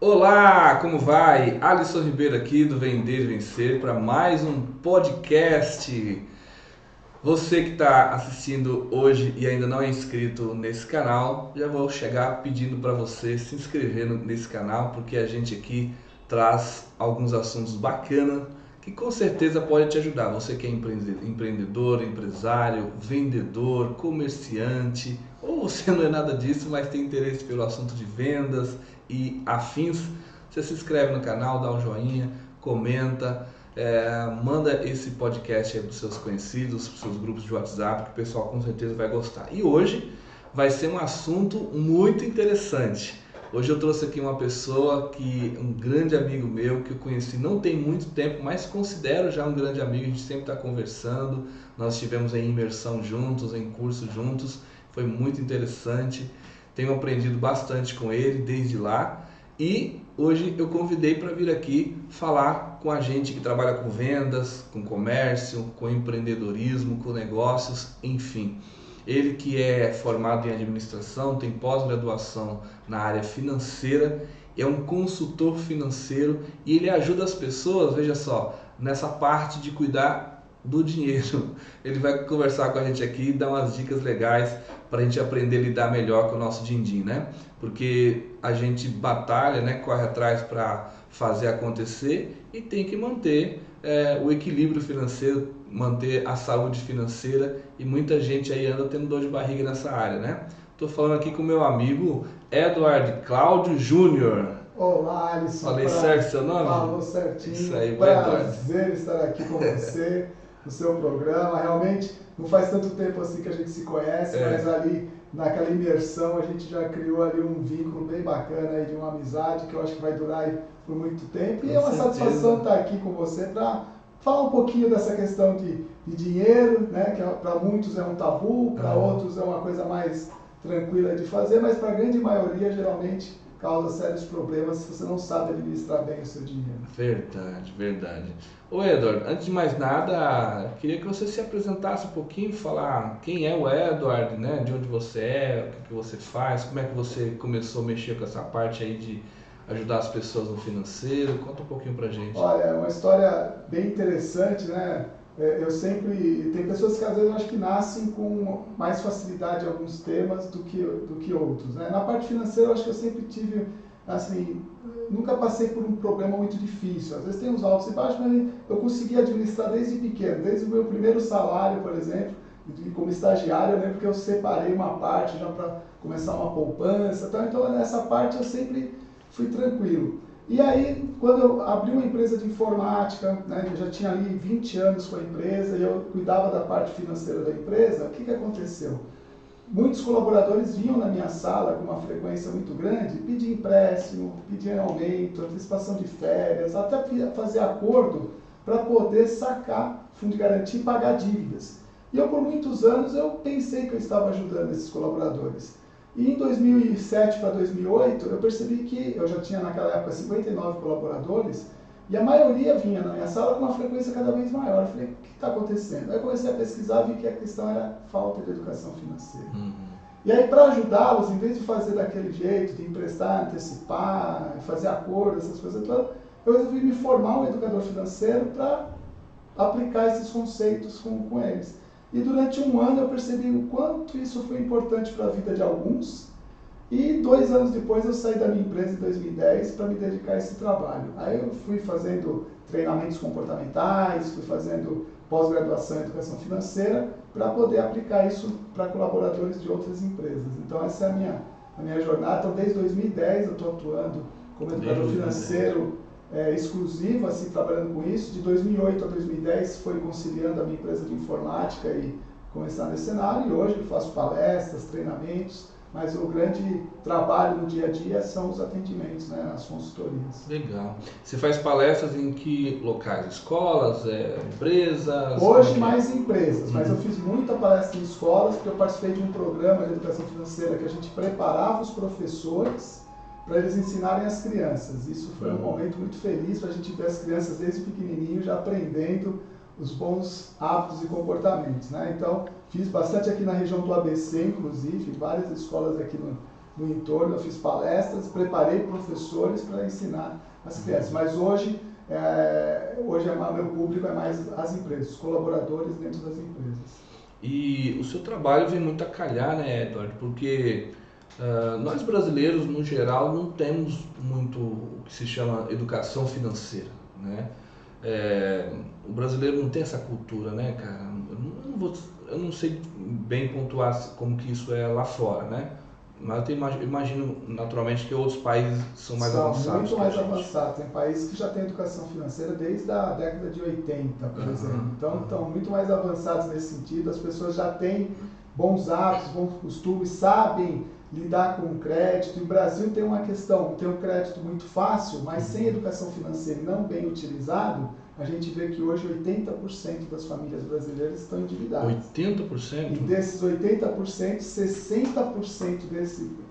Olá, como vai? Alisson Ribeiro aqui do Vender e Vencer para mais um podcast. Você que está assistindo hoje e ainda não é inscrito nesse canal, já vou chegar pedindo para você se inscrever nesse canal, porque a gente aqui traz alguns assuntos bacanas que com certeza pode te ajudar. Você que é empreendedor, empresário, vendedor, comerciante, ou você não é nada disso, mas tem interesse pelo assunto de vendas e afins, você se inscreve no canal, dá um joinha, comenta, manda esse podcast aí para os seus conhecidos, para os seus grupos de WhatsApp, que o pessoal com certeza vai gostar. E hoje vai ser um assunto muito interessante. Hoje eu trouxe aqui uma pessoa um grande amigo meu, que eu conheci não tem muito tempo, mas considero já um grande amigo, a gente sempre está conversando, nós estivemos em imersão juntos, em curso juntos, foi muito interessante, tenho aprendido bastante com ele desde lá. E hoje eu convidei para vir aqui falar com a gente que trabalha com vendas, com comércio, com empreendedorismo, com negócios, enfim. Ele que é formado em administração, tem pós-graduação na área financeira, é um consultor financeiro e ele ajuda as pessoas, veja só, nessa parte de cuidar do dinheiro. Ele vai conversar com a gente aqui e dar umas dicas legais para a gente aprender a lidar melhor com o nosso din-din, né? Porque a gente batalha, né, corre atrás para fazer acontecer e tem que manter o equilíbrio financeiro, manter a saúde financeira, e muita gente aí anda tendo dor de barriga nessa área, né? Estou falando aqui com o meu amigo Edward Cláudio Júnior. Olá, Alisson. Falei certo seu nome? Falou certinho. Isso aí, Prazer estar aqui com você no seu programa. Realmente não faz tanto tempo assim que a gente se conhece, mas ali naquela imersão a gente já criou ali um vínculo bem bacana aí de uma amizade que eu acho que vai durar aí por muito tempo. E é uma satisfação estar aqui com você para falar um pouquinho dessa questão de dinheiro, né? Que para muitos é um tabu, para outros é uma coisa mais tranquila de fazer, mas para a grande maioria geralmente causa sérios problemas se você não sabe administrar bem o seu dinheiro. Verdade, verdade. Ô Edward, antes de mais nada, queria que você se apresentasse um pouquinho, falar quem é o Edward, né? De onde você é, o que você faz, como é que você começou a mexer com essa parte aí de ajudar as pessoas no financeiro. Conta um pouquinho pra gente. Olha, é uma história bem interessante, né? Eu sempre... Tem pessoas que às vezes eu acho que nascem com mais facilidade em alguns temas do que outros, né? Na parte financeira eu acho que eu sempre tive, assim, nunca passei por um problema muito difícil. Às vezes tem uns altos e baixos, mas eu consegui administrar desde pequeno, desde o meu primeiro salário, por exemplo, como estagiário. Eu lembro que eu separei uma parte já para começar uma poupança, tá? Então nessa parte eu sempre fui tranquilo. E aí, quando eu abri uma empresa de informática, né, eu já tinha ali 20 anos com a empresa e eu cuidava da parte financeira da empresa, o que aconteceu? Muitos colaboradores vinham na minha sala com uma frequência muito grande, pedir empréstimo, pedir aumento, antecipação de férias, até fazer acordo para poder sacar fundo de garantia e pagar dívidas. E eu, por muitos anos, eu pensei que eu estava ajudando esses colaboradores. E em 2007 para 2008, eu percebi que eu já tinha naquela época 59 colaboradores e a maioria vinha na minha sala com uma frequência cada vez maior. Eu falei, o que está acontecendo? Aí eu comecei a pesquisar e vi que a questão era falta de educação financeira. E aí, para ajudá-los, em vez de fazer daquele jeito, de emprestar, antecipar, fazer acordo, essas coisas todas, eu resolvi me formar um educador financeiro para aplicar esses conceitos com eles. E durante um ano eu percebi o quanto isso foi importante para a vida de alguns. E 2 anos depois eu saí da minha empresa em 2010 para me dedicar a esse trabalho. Aí eu fui fazendo treinamentos comportamentais, fui fazendo pós-graduação em educação financeira para poder aplicar isso para colaboradores de outras empresas. Então essa é a minha jornada. Então desde 2010 eu estou atuando como educador financeiro exclusivo, assim, trabalhando com isso. De 2008 a 2010 foi conciliando a minha empresa de informática e começar nesse cenário. E hoje eu faço palestras, treinamentos, mas o grande trabalho no dia a dia são os atendimentos, né, as consultorias. Legal. Você faz palestras em que locais? Escolas, empresas? Hoje mais em empresas, mas eu fiz muita palestra em escolas, porque eu participei de um programa de educação financeira que a gente preparava os professores para eles ensinarem as crianças. Isso foi um momento muito feliz para a gente ver as crianças desde pequenininho já aprendendo os bons hábitos e comportamentos, né? Então, fiz bastante aqui na região do ABC, inclusive, várias escolas aqui no entorno, eu fiz palestras, preparei professores para ensinar as crianças. Mas hoje meu público é mais as empresas, os colaboradores dentro das empresas. E o seu trabalho vem muito a calhar, né, Eduardo? Porque nós brasileiros, no geral, não temos muito o que se chama educação financeira, né? O brasileiro não tem essa cultura, né, cara? Eu não sei bem pontuar como que isso é lá fora, né? Mas eu imagino naturalmente que outros países são mais avançados. São muito mais avançados. Tem países que já têm educação financeira desde a década de 80, por exemplo. Então, estão muito mais avançados nesse sentido. As pessoas já têm bons hábitos, bons costumes, sabem lidar com o crédito. E o Brasil tem uma questão, tem um crédito muito fácil, mas sem educação financeira e não bem utilizado, a gente vê que hoje 80% das famílias brasileiras estão endividadas. 80%? E desses 80%, 60%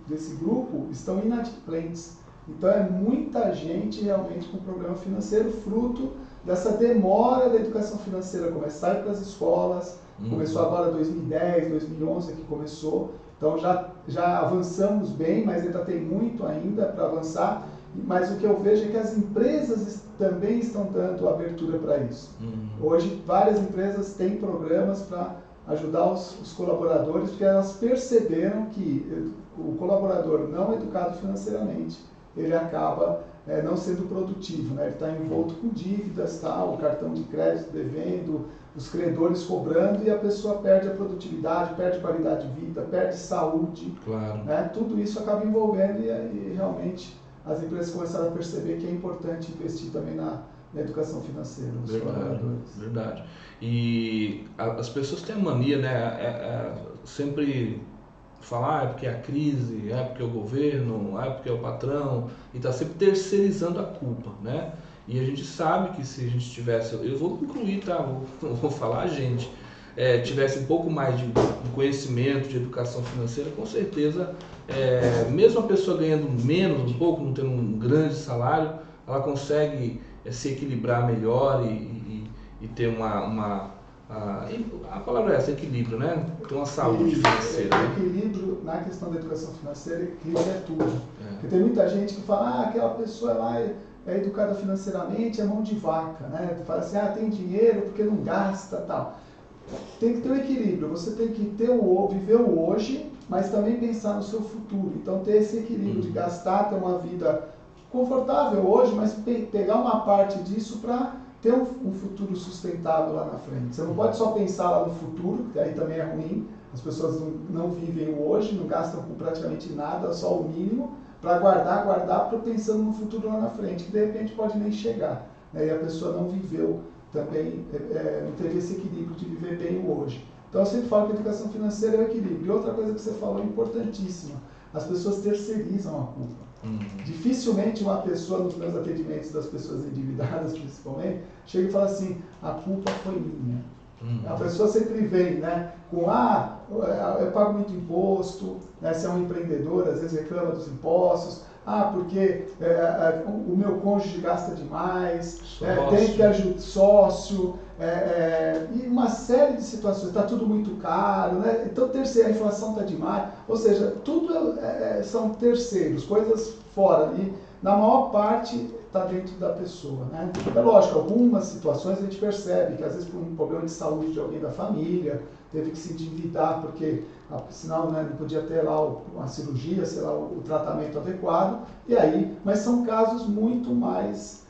desse grupo estão inadimplentes. Então é muita gente realmente com problema financeiro, fruto dessa demora da educação financeira começar a ir para as escolas. Começou agora 2010, 2011 que começou. Então já avançamos bem, mas ainda tem muito ainda para avançar. Mas o que eu vejo é que as empresas também estão dando abertura para isso. Hoje, várias empresas têm programas para ajudar os colaboradores, porque elas perceberam que o colaborador não educado financeiramente, ele acaba não sendo produtivo, né? Ele está envolto com dívidas, o cartão de crédito devendo, os credores cobrando, e a pessoa perde a produtividade, perde qualidade de vida, perde saúde. Claro. Né? Tudo isso acaba envolvendo e realmente as empresas começaram a perceber que é importante investir também na educação financeira dos colaboradores. Verdade. E as pessoas têm a mania, né? Sempre falar, é porque é a crise, é porque é o governo, é porque é o patrão, e está sempre terceirizando a culpa, né? E a gente sabe que se a gente tivesse, eu vou incluir, tá? Vou falar a gente, tivesse um pouco mais de conhecimento, de educação financeira, com certeza, mesmo a pessoa ganhando menos um pouco, não tendo um grande salário, ela consegue se equilibrar melhor e ter a palavra é essa, equilíbrio, né? Ter uma saúde financeira. Equilíbrio na questão da educação financeira, equilíbrio é tudo. Porque tem muita gente que fala, aquela pessoa lá é educada financeiramente, é mão de vaca, né? Fala assim, tem dinheiro porque não gasta, tal. Tem que ter um equilíbrio, você tem que viver o hoje, mas também pensar no seu futuro. Então ter esse equilíbrio de gastar, ter uma vida confortável hoje, mas pegar uma parte disso para ter um futuro sustentável lá na frente. Você não pode só pensar lá no futuro, que aí também é ruim. As pessoas não vivem o hoje, não gastam com praticamente nada, só o mínimo, para guardar, pensando no futuro lá na frente, que de repente pode nem chegar. Né? E a pessoa não viveu também, não teve esse equilíbrio de viver bem o hoje. Então eu sempre falo que a educação financeira é o equilíbrio. E outra coisa que você falou importantíssima, as pessoas terceirizam a culpa. Dificilmente uma pessoa, nos meus atendimentos das pessoas endividadas principalmente, chega e fala assim, a culpa foi minha. A pessoa sempre vem, né, com, eu pago muito imposto, né, se é um empreendedor, às vezes reclama dos impostos, porque o meu cônjuge gasta demais, tem que ajudar sócio, e uma série de situações, está tudo muito caro, né? Então a inflação está demais, ou seja, tudo são terceiros, coisas fora, e na maior parte está dentro da pessoa, né? É lógico, algumas situações a gente percebe que às vezes por um problema de saúde de alguém da família, teve que se endividar porque senão, né, não podia ter lá uma cirurgia, sei lá, o tratamento adequado, e aí, mas são casos muito mais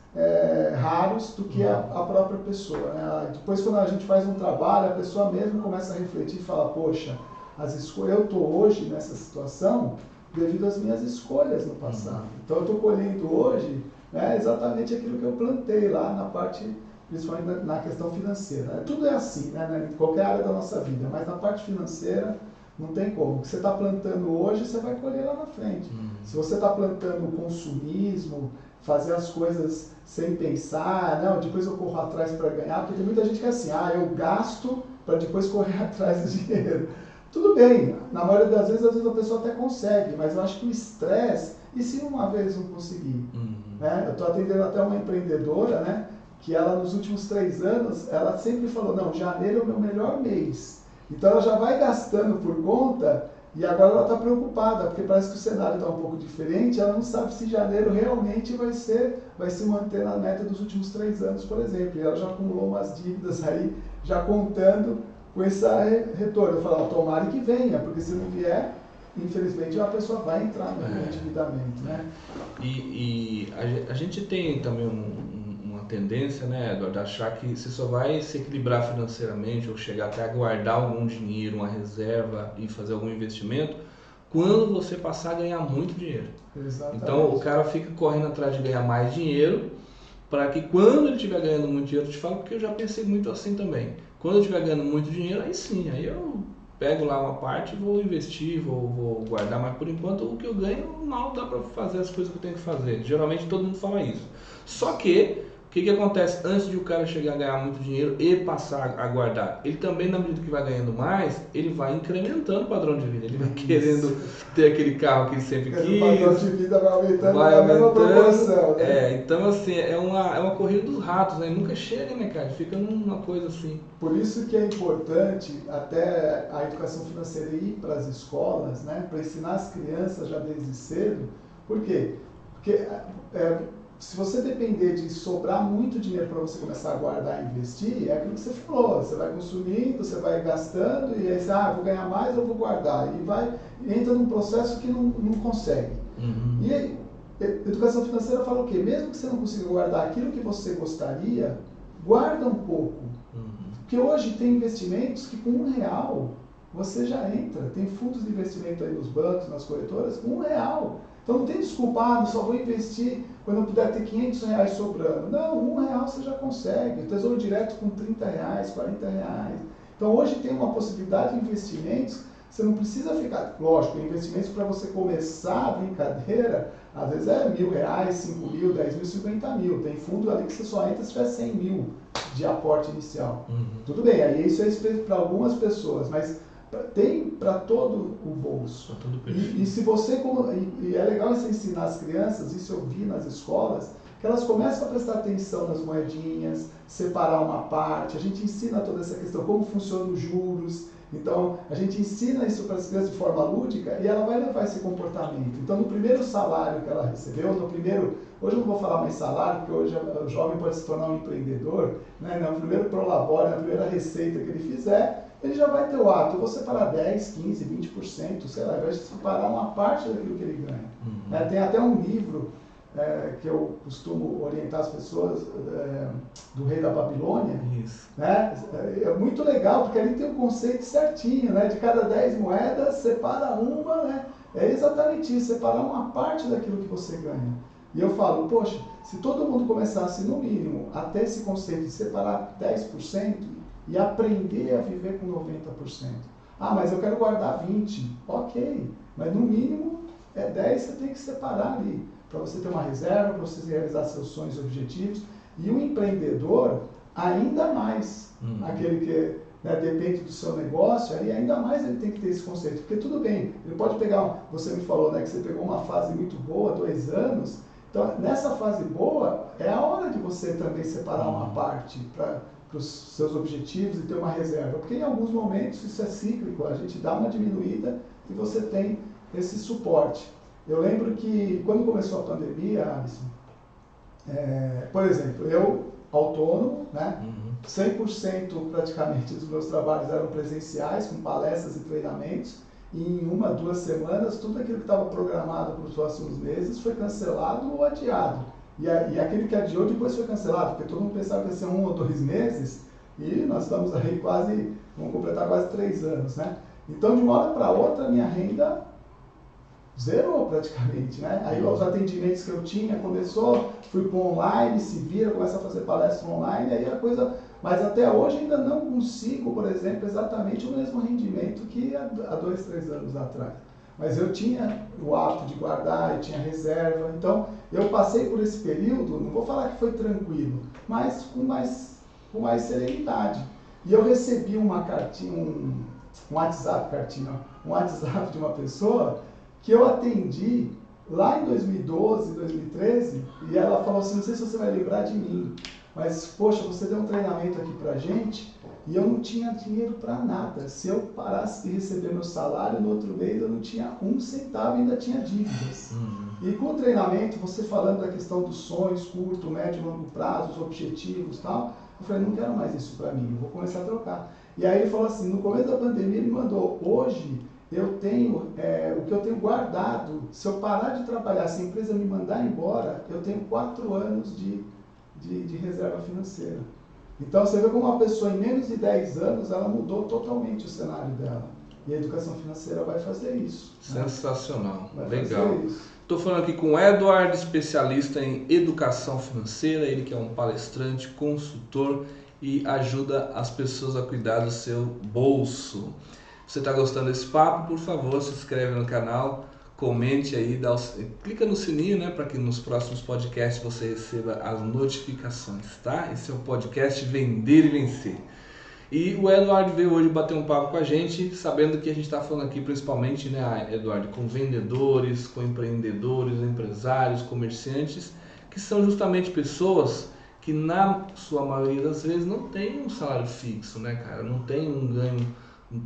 raros do que a própria pessoa, né? Depois quando a gente faz um trabalho, a pessoa mesmo começa a refletir e fala, poxa, eu estou hoje nessa situação devido às minhas escolhas no passado. Então eu estou colhendo hoje, né, exatamente aquilo que eu plantei lá na parte, principalmente na questão financeira. Tudo é assim, né, em qualquer área da nossa vida, mas na parte financeira não tem como. O que você está plantando hoje, você vai colher lá na frente. Se você está plantando o consumismo, fazer as coisas sem pensar, não, depois eu corro atrás para ganhar, porque tem muita gente que é assim, eu gasto para depois correr atrás do dinheiro. Tudo bem, na maioria das vezes, às vezes a pessoa até consegue, mas eu acho que o estresse, e se uma vez não conseguir? Né? Eu estou atendendo até uma empreendedora, né, que ela nos últimos 3 anos, ela sempre falou, não, janeiro é o meu melhor mês. Então ela já vai gastando por conta E agora ela está preocupada, porque parece que o cenário está um pouco diferente, ela não sabe se janeiro realmente vai se manter na meta dos últimos 3 anos, por exemplo. E ela já acumulou umas dívidas aí, já contando com esse retorno. Eu falo, tomara que venha, porque se não vier, infelizmente a pessoa vai entrar no endividamento, né? E a gente tem também uma tendência, né, Eduardo, de achar que você só vai se equilibrar financeiramente ou chegar até a guardar algum dinheiro, uma reserva e fazer algum investimento quando você passar a ganhar muito dinheiro. Exatamente. Então o cara fica correndo atrás de ganhar mais dinheiro para que quando ele estiver ganhando muito dinheiro, eu te falo porque eu já pensei muito assim também. Quando eu estiver ganhando muito dinheiro, aí sim, aí eu pego lá uma parte e vou investir, vou guardar, mas por enquanto o que eu ganho mal dá para fazer as coisas que eu tenho que fazer. Geralmente todo mundo fala isso. Só que o que acontece antes de o cara chegar a ganhar muito dinheiro e passar a guardar? Ele também, na medida que vai ganhando mais, ele vai incrementando o padrão de vida. Ele vai querendo ter aquele carro que ele sempre quis. O padrão de vida vai aumentando na mesma proporção, né? Então, assim, é uma corrida dos ratos, né? Nunca chega, né, cara? Fica numa coisa assim. Por isso que é importante até a educação financeira ir para as escolas, né? Para ensinar as crianças já desde cedo. Por quê? Porque se você depender de sobrar muito dinheiro para você começar a guardar e investir, é aquilo que você falou, você vai consumindo, você vai gastando, e aí você, vou ganhar mais, eu vou guardar. E entra num processo que não consegue. Uhum. E aí, educação financeira fala o quê? Mesmo que você não consiga guardar aquilo que você gostaria, guarda um pouco. Uhum. Porque hoje tem investimentos que com R$1 você já entra. Tem fundos de investimento aí nos bancos, nas corretoras, com R$1. Então não tem desculpa, só vou investir quando eu puder ter R$500 sobrando. Não, R$1 você já consegue. O Tesouro Direto com R$30, R$40. Então hoje tem uma possibilidade de investimentos, você não precisa ficar, lógico, investimentos para você começar a brincadeira, às vezes é R$1.000, 5.000, 10.000, 50.000. Tem fundo ali que você só entra se tiver 100 mil de aporte inicial. Uhum. Tudo bem, aí isso é para algumas pessoas, mas tem para todo o bolso. Para todo o perfil. E se você, e é legal você ensinar as crianças, isso eu vi nas escolas, que elas começam a prestar atenção nas moedinhas, separar uma parte, a gente ensina toda essa questão, como funcionam os juros. Então, a gente ensina isso para as crianças de forma lúdica e ela vai levar esse comportamento. Então, no primeiro salário que ela recebeu, hoje eu não vou falar mais salário, porque hoje o jovem pode se tornar um empreendedor, né? No primeiro prolabore, na primeira receita que ele fizer, ele já vai ter o hábito, eu vou separar 10, 15, 20%, sei lá, vai separar uma parte daquilo que ele ganha. Uhum. Tem até um livro que eu costumo orientar as pessoas, do rei da Babilônia. Isso. Né? É muito legal, porque ali tem o conceito certinho, né? De cada 10 moedas, separa uma, né? É exatamente isso, separar uma parte daquilo que você ganha. E eu falo, poxa, se todo mundo começasse no mínimo a ter esse conceito de separar 10% e aprender a viver com 90%. Mas eu quero guardar 20%. Ok, mas no mínimo 10% você tem que separar ali, para você ter uma reserva, para você realizar seus sonhos e objetivos. E o empreendedor, ainda mais, aquele que depende do seu negócio, aí ainda mais ele tem que ter esse conceito. Porque tudo bem, ele pode pegar, você me falou, né, que você pegou uma fase muito boa, 2 anos, então nessa fase boa, é a hora de você também separar uma parte para os seus objetivos e ter uma reserva. Porque em alguns momentos isso é cíclico, a gente dá uma diminuída e você tem esse suporte. Eu lembro que quando começou a pandemia, Alisson, por exemplo, eu, autônomo, né, 100% praticamente dos meus trabalhos eram presenciais, com palestras e treinamentos, e em 1, 2 semanas, tudo aquilo que estava programado para os próximos meses foi cancelado ou adiado. E aquele que adiou depois foi cancelado, porque todo mundo pensava que ia ser 1 ou 2 meses, e nós estamos aí vamos completar quase 3 anos, né? Então, de uma hora para outra, a minha renda zerou praticamente, né? Aí os atendimentos que eu tinha fui para online, se vira, começa a fazer palestra online, aí a coisa... Mas até hoje ainda não consigo, por exemplo, exatamente o mesmo rendimento que há 2, 3 anos atrás. Mas eu tinha o hábito de guardar, eu tinha reserva, então eu passei por esse período, não vou falar que foi tranquilo, mas com mais serenidade. E eu recebi uma cartinha, um WhatsApp de uma pessoa que eu atendi lá em 2012, 2013, e ela falou assim, não sei se você vai lembrar de mim, mas, poxa, você deu um treinamento aqui pra gente e eu não tinha dinheiro para nada. Se eu parasse de receber meu salário, no outro mês eu não tinha um centavo e ainda tinha dívidas. E com o treinamento, você falando da questão dos sonhos, curto, médio e longo prazo, os objetivos e tal, eu falei, não quero mais isso para mim, eu vou começar a trocar. E aí ele falou assim, no começo da pandemia ele mandou, hoje eu tenho o que eu tenho guardado, se eu parar de trabalhar, se a empresa me mandar embora, eu tenho 4 anos de reserva financeira. Então você vê como uma pessoa em menos de 10 anos, ela mudou totalmente o cenário dela. E a educação financeira vai fazer isso. Sensacional, né? legal. Estou falando aqui com o Edward, especialista em educação financeira, ele que é um palestrante, consultor e ajuda as pessoas a cuidar do seu bolso. Se você está gostando desse papo, por favor, se inscreve no canal, comente aí, clica no sininho, né, para que nos próximos podcasts você receba as notificações, tá? Esse é o podcast Vender e Vencer. E o Eduardo veio hoje bater um papo com a gente, sabendo que a gente está falando aqui principalmente, né, Eduardo, com vendedores, com empreendedores, empresários, comerciantes, que são justamente pessoas que na sua maioria das vezes não tem um salário fixo, né, cara? Não tem um ganho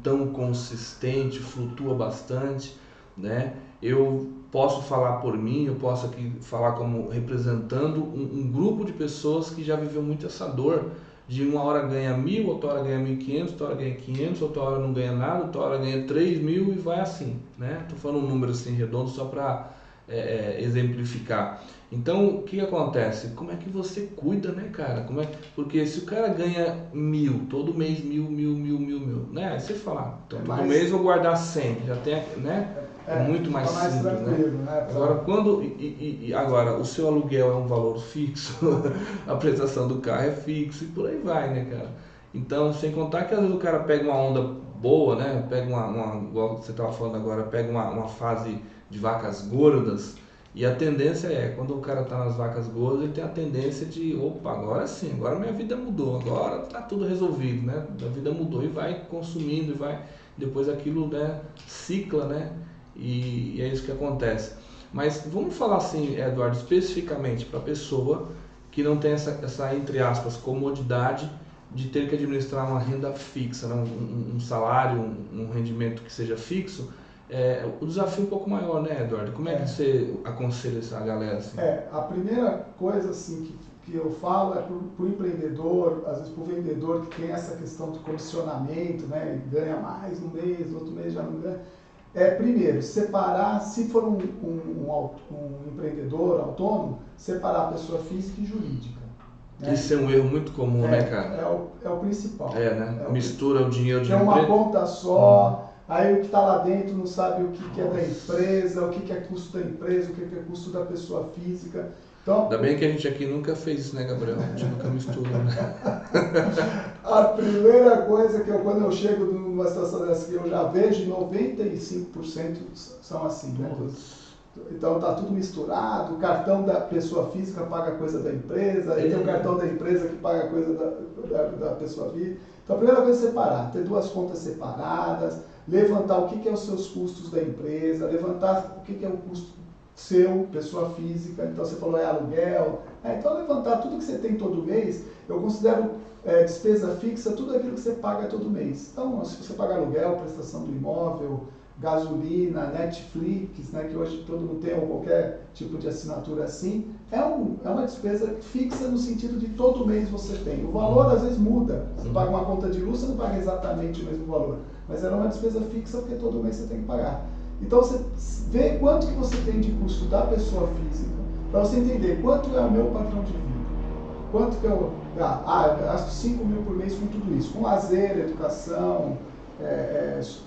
tão consistente, flutua bastante, né? Eu posso falar por mim, eu posso aqui falar como representando um grupo de pessoas que já viveu muito essa dor, de uma hora ganha 1.000, outra hora ganha 1.500, outra hora ganha 500, outra hora não ganha nada, outra hora ganha 3.000 e vai assim, né? Tô falando um número assim redondo só para exemplificar. Então, o que acontece? Como é que você cuida, né, cara? Porque se o cara ganha 1.000, todo mês 1.000, né? Aí você fala, então todo mês eu vou guardar 100, já tem, né? É muito mais simples, né? Agora, agora, o seu aluguel é um valor fixo, a prestação do carro é fixa e por aí vai, né, cara? Então, sem contar que às vezes o cara pega uma onda boa, né? Pega igual você estava falando agora, pega uma fase de vacas gordas, e a tendência quando o cara está nas vacas gordas, ele tem a tendência de, opa, agora sim, agora minha vida mudou, agora está tudo resolvido, né? A vida mudou e vai consumindo, e vai, depois aquilo, né, cicla, né? E é isso que acontece. Mas vamos falar assim, Eduardo, especificamente para a pessoa que não tem essa, entre aspas, comodidade de ter que administrar uma renda fixa, né? um salário, um rendimento que seja fixo. O desafio é um pouco maior, né, Eduardo? Como é que você aconselha essa galera? Assim? A primeira coisa assim, que eu falo é para o empreendedor, às vezes para o vendedor que tem essa questão do comissionamento, né, ganha mais um mês, outro mês já não ganha. Primeiro, separar, se for um empreendedor autônomo, separar a pessoa física e jurídica. Né? Isso é um erro muito comum, né, cara? É o principal. Né? Mistura o dinheiro de tem uma conta só, aí o que está lá dentro não sabe o que é da empresa, o que é custo da empresa, o que é custo da pessoa física. Então, ainda bem que a gente aqui nunca fez isso, né, Gabriel? A gente nunca mistura, né? A primeira coisa que quando eu chego numa situação dessa que eu já vejo, 95% são assim, né? Então tá tudo misturado, o cartão da pessoa física paga coisa da empresa, e tem o cartão da empresa que paga coisa da pessoa física. Então a primeira coisa é separar, ter 2 contas separadas, levantar o que é os seus custos da empresa, levantar o que é o custo seu, pessoa física, então você falou aluguel, então levantar tudo que você tem todo mês, eu considero despesa fixa, tudo aquilo que você paga todo mês. Então, se você paga aluguel, prestação do imóvel, gasolina, Netflix, né, que hoje todo mundo tem, ou qualquer tipo de assinatura assim, é uma despesa fixa no sentido de todo mês você tem. O valor às vezes muda, você paga uma conta de luz, você não paga exatamente o mesmo valor, mas era uma despesa fixa porque todo mês você tem que pagar. Então você vê quanto que você tem de custo da pessoa física, para você entender quanto é o meu padrão de vida, quanto que eu gasto 5.000 por mês com tudo isso, com lazer, educação,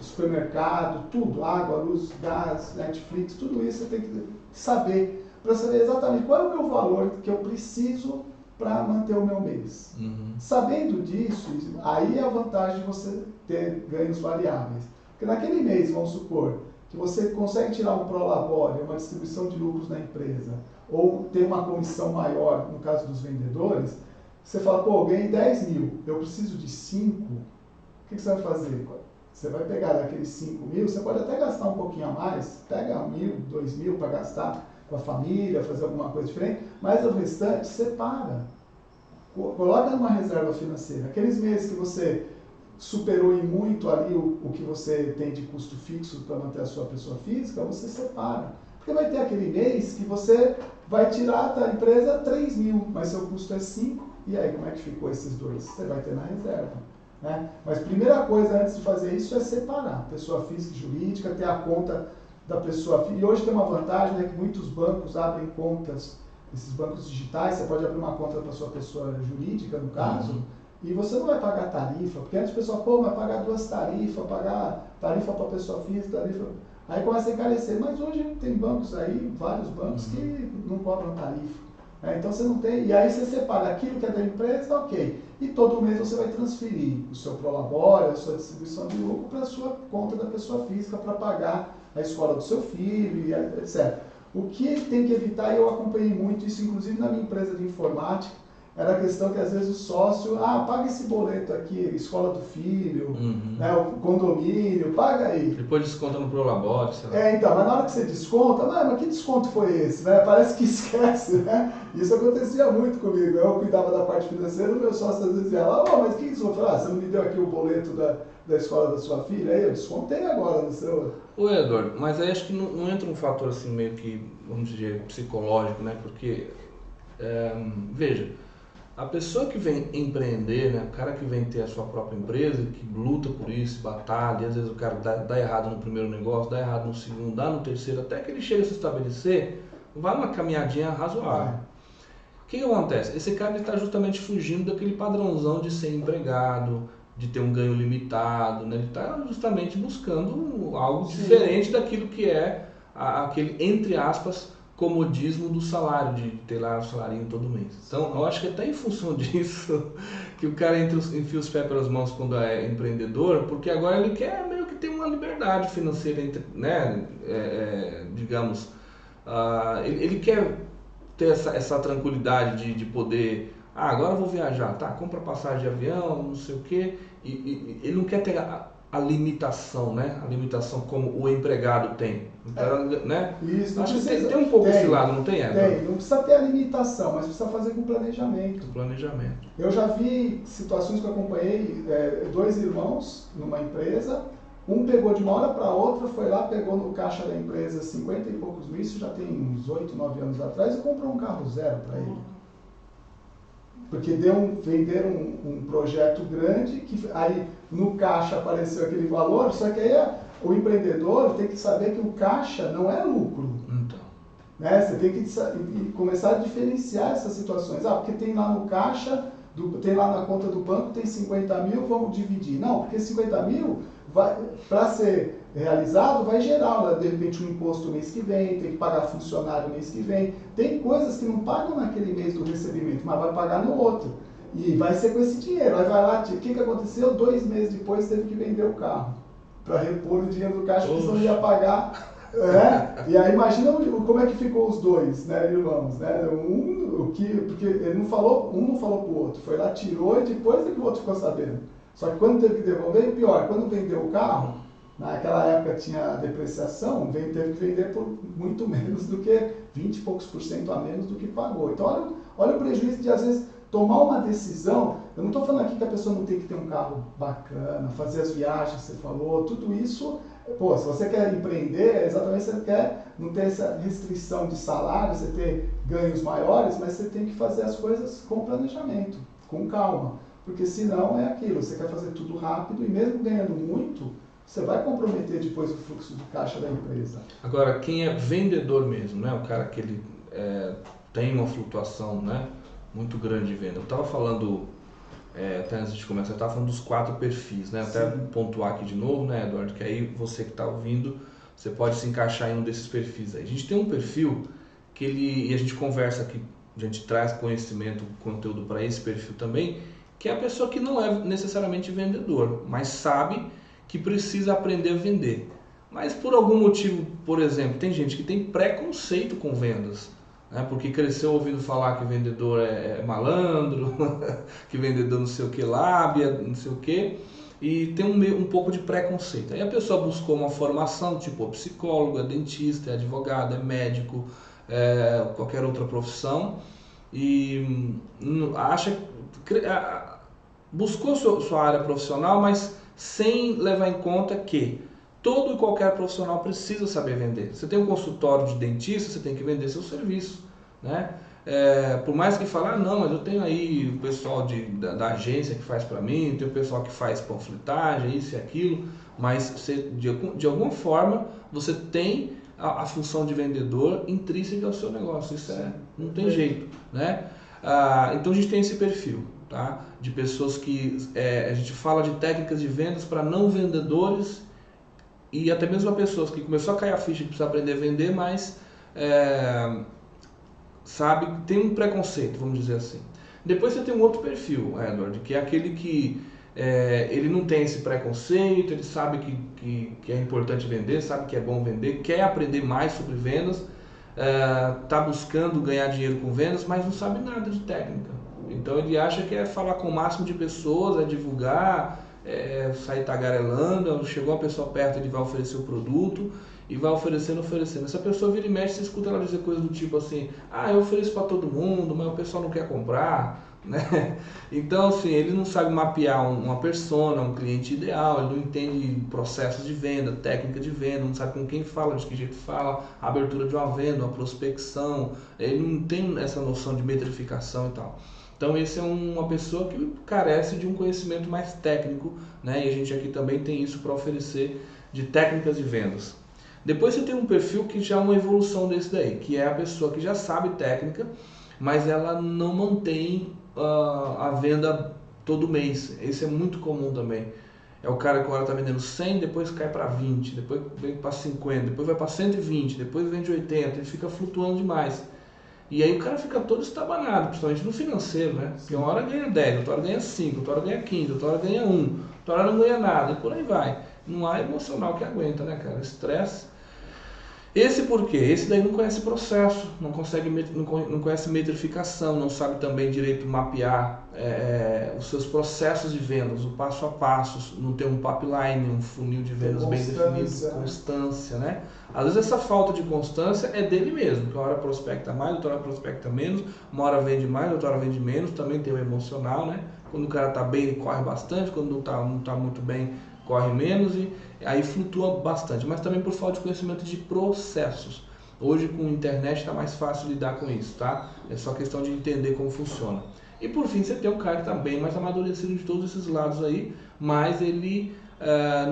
supermercado, tudo, água, luz, gás, Netflix, tudo isso você tem que saber, para saber exatamente qual é o meu valor que eu preciso para manter o meu mês. Sabendo disso, aí é a vantagem de você ter ganhos variáveis. Porque naquele mês, vamos supor, que você consegue tirar um prolabore, uma distribuição de lucros na empresa, ou ter uma comissão maior, no caso dos vendedores, você fala, pô, eu ganhei 10.000, eu preciso de 5, o que você vai fazer? Você vai pegar daqueles 5.000, você pode até gastar um pouquinho a mais, pega 1.000, 2.000 para gastar com a família, fazer alguma coisa diferente, mas o restante separa. coloca numa reserva financeira. Aqueles meses que você superou em muito ali o que você tem de custo fixo para manter a sua pessoa física, você separa. Porque vai ter aquele mês que você vai tirar da empresa 3 mil, mas seu custo é 5, e aí como é que ficou esses dois? Você vai ter na reserva. Né? Mas primeira coisa antes de fazer isso é separar pessoa física e jurídica, ter a conta da pessoa física. E hoje tem uma vantagem, né, que muitos bancos abrem contas, esses bancos digitais, você pode abrir uma conta para sua pessoa jurídica, no caso, e você não vai pagar tarifa, porque antes o pessoal, pô, vai pagar 2 tarifas, pagar tarifa para pessoa física, tarifa... Aí começa a encarecer, mas hoje tem bancos aí, vários bancos que não cobram tarifa. Então você não tem, e aí você separa aquilo que é da empresa, ok. E todo mês você vai transferir o seu prolabore, a sua distribuição de lucro para a sua conta da pessoa física para pagar a escola do seu filho, etc. O que tem que evitar, e eu acompanhei muito isso, inclusive na minha empresa de informática, era a questão que às vezes o sócio, paga esse boleto aqui, escola do filho, né, o condomínio, paga aí. Depois desconta no Prolabore, sei lá. Então, mas na hora que você desconta, mas que desconto foi esse? Né? Parece que esquece, né? Isso acontecia muito comigo. Eu cuidava da parte financeira, o meu sócio às vezes dizia lá, mas que isso? Eu falei, você não me deu aqui o boleto da escola da sua filha? Aí eu descontei agora no seu... Ô Eduardo, mas aí acho que não entra um fator assim meio que, vamos dizer, psicológico, né? Porque, veja, a pessoa que vem empreender, né, o cara que vem ter a sua própria empresa, que luta por isso, batalha, às vezes o cara dá errado no primeiro negócio, dá errado no segundo, dá no terceiro, até que ele chega a se estabelecer, vai uma caminhadinha razoável. O que acontece? Esse cara está justamente fugindo daquele padrãozão de ser empregado, de ter um ganho limitado, né? Ele está justamente buscando algo diferente daquilo que é aquele, entre aspas, comodismo do salário, de ter lá o salarinho todo mês. Então, eu acho que até em função disso, que o cara enfia os pés pelas mãos quando é empreendedor, porque agora ele quer meio que ter uma liberdade financeira, né? Digamos, ele quer ter essa tranquilidade de poder, agora eu vou viajar, tá, compra passagem de avião, não sei o quê, e ele não quer ter a limitação, né? A limitação como o empregado tem. Então, né? Isso, acho que tem um pouco esse lado, não tem, Tem, não precisa ter a limitação, mas precisa fazer com planejamento. Planejamento. Eu já vi situações que eu acompanhei, 2 irmãos numa empresa, um pegou de uma hora para outra, foi lá, pegou no caixa da empresa 50 e poucos mil, isso já tem uns 8, 9 anos atrás, e comprou um carro zero para ele. Porque venderam um projeto grande, que aí no caixa apareceu aquele valor, só que aí o empreendedor tem que saber que o caixa não é lucro. Então. Né? Você tem que começar a diferenciar essas situações. Porque tem lá no caixa, tem lá na conta do banco, tem 50 mil, vamos dividir. Não, porque 50 mil, para ser realizado, vai gerar, de repente, um imposto mês que vem, tem que pagar funcionário mês que vem. Tem coisas que não pagam naquele mês do recebimento, mas vai pagar no outro. E vai ser com esse dinheiro. Aí vai lá, o que aconteceu? 2 meses depois teve que vender o carro para repor o dinheiro do caixa, porque senão ia pagar. E aí imagina como é que ficou os dois, né, irmãos, né? Porque ele não falou, um não falou pro outro, foi lá, tirou e depois é que o outro ficou sabendo. Só que quando teve que devolver, pior, quando vendeu o carro, naquela época tinha depreciação, teve que vender por muito menos do que 20 e poucos % a menos do que pagou. Então olha o prejuízo de às vezes tomar uma decisão. Eu não estou falando aqui que a pessoa não tem que ter um carro bacana, fazer as viagens que você falou, tudo isso. Se você quer empreender, exatamente você quer não ter essa restrição de salário, você ter ganhos maiores, mas você tem que fazer as coisas com planejamento, com calma. Porque senão é aquilo, você quer fazer tudo rápido e mesmo ganhando muito, você vai comprometer depois o fluxo de caixa da empresa. Agora, quem é vendedor mesmo, né? O cara que ele tem uma flutuação, né, muito grande de venda. Eu estava falando, até antes de começar, eu estava falando dos 4 perfis, né? Até pontuar aqui de novo, né, Eduardo, que aí você que está ouvindo, você pode se encaixar em um desses perfis aí. A gente tem um perfil que e a gente conversa aqui, a gente traz conhecimento, conteúdo para esse perfil também, que é a pessoa que não é necessariamente vendedor, mas sabe que precisa aprender a vender. Mas por algum motivo, por exemplo, tem gente que tem preconceito com vendas, né? Porque cresceu ouvindo falar que vendedor é malandro, que vendedor não sei o que, lábia, não sei o que, e tem um pouco de preconceito. Aí a pessoa buscou uma formação, tipo psicólogo, é dentista, é advogado, é médico, qualquer outra profissão, e acha, buscou sua área profissional, mas sem levar em conta que todo e qualquer profissional precisa saber vender. Você tem um consultório de dentista, você tem que vender seu serviço, né? Por mais que fale, não, mas eu tenho aí o pessoal da agência que faz para mim, tem o pessoal que faz panfletagem, isso e aquilo, mas você, de alguma forma você tem a função de vendedor intrínseca ao seu negócio, isso não tem jeito, né? Então a gente tem esse perfil, tá? De pessoas que a gente fala de técnicas de vendas para não vendedores e até mesmo para pessoas que começou a cair a ficha que precisa aprender a vender, mas sabe, tem um preconceito, vamos dizer assim. Depois você tem um outro perfil, Edward, que é aquele que ele não tem esse preconceito, ele sabe que é importante vender, sabe que é bom vender, quer aprender mais sobre vendas, está buscando ganhar dinheiro com vendas, mas não sabe nada de técnica. Então ele acha que é falar com o máximo de pessoas, é divulgar, sair tagarelando, chegou uma pessoa perto, ele vai oferecer o produto e vai oferecendo. Essa pessoa vira e mexe, você escuta ela dizer coisas do tipo assim, eu ofereço para todo mundo, mas o pessoal não quer comprar, né? Então, assim, ele não sabe mapear uma persona, um cliente ideal, ele não entende processos de venda, técnica de venda, não sabe com quem fala, de que jeito fala, a abertura de uma venda, uma prospecção, ele não tem essa noção de metrificação e tal. Então esse é uma pessoa que carece de um conhecimento mais técnico, né? E a gente aqui também tem isso para oferecer de técnicas de vendas. Depois você tem um perfil que já é uma evolução desse daí, que é a pessoa que já sabe técnica, mas ela não mantém a venda todo mês. Esse é muito comum também. É o cara que agora está vendendo 100, depois cai para 20, depois vem para 50, depois vai para 120, depois vende 80, ele fica flutuando demais. E aí o cara fica todo estabanado, principalmente no financeiro, né? Porque uma hora ganha 10, outra hora ganha 5, outra hora ganha 15, outra hora ganha 1, outra hora não ganha nada, e por aí vai. Não há emocional que aguenta, né, cara? Estresse. Esse por quê? Esse daí não conhece processo, não conhece metrificação, não sabe também direito mapear os seus processos de vendas, o passo a passo, não tem um pipeline, um funil de vendas bem definido, constância, né? Às vezes essa falta de constância é dele mesmo, que uma hora prospecta mais, outra hora prospecta menos, uma hora vende mais, outra hora vende menos, também tem o emocional, né? Quando o cara tá bem, ele corre bastante, quando não tá muito bem, corre menos e aí flutua bastante, mas também por falta de conhecimento de processos. Hoje com a internet está mais fácil lidar com isso, tá? É só questão de entender como funciona. E por fim você tem um cara que está bem mais amadurecido de todos esses lados aí, mas ele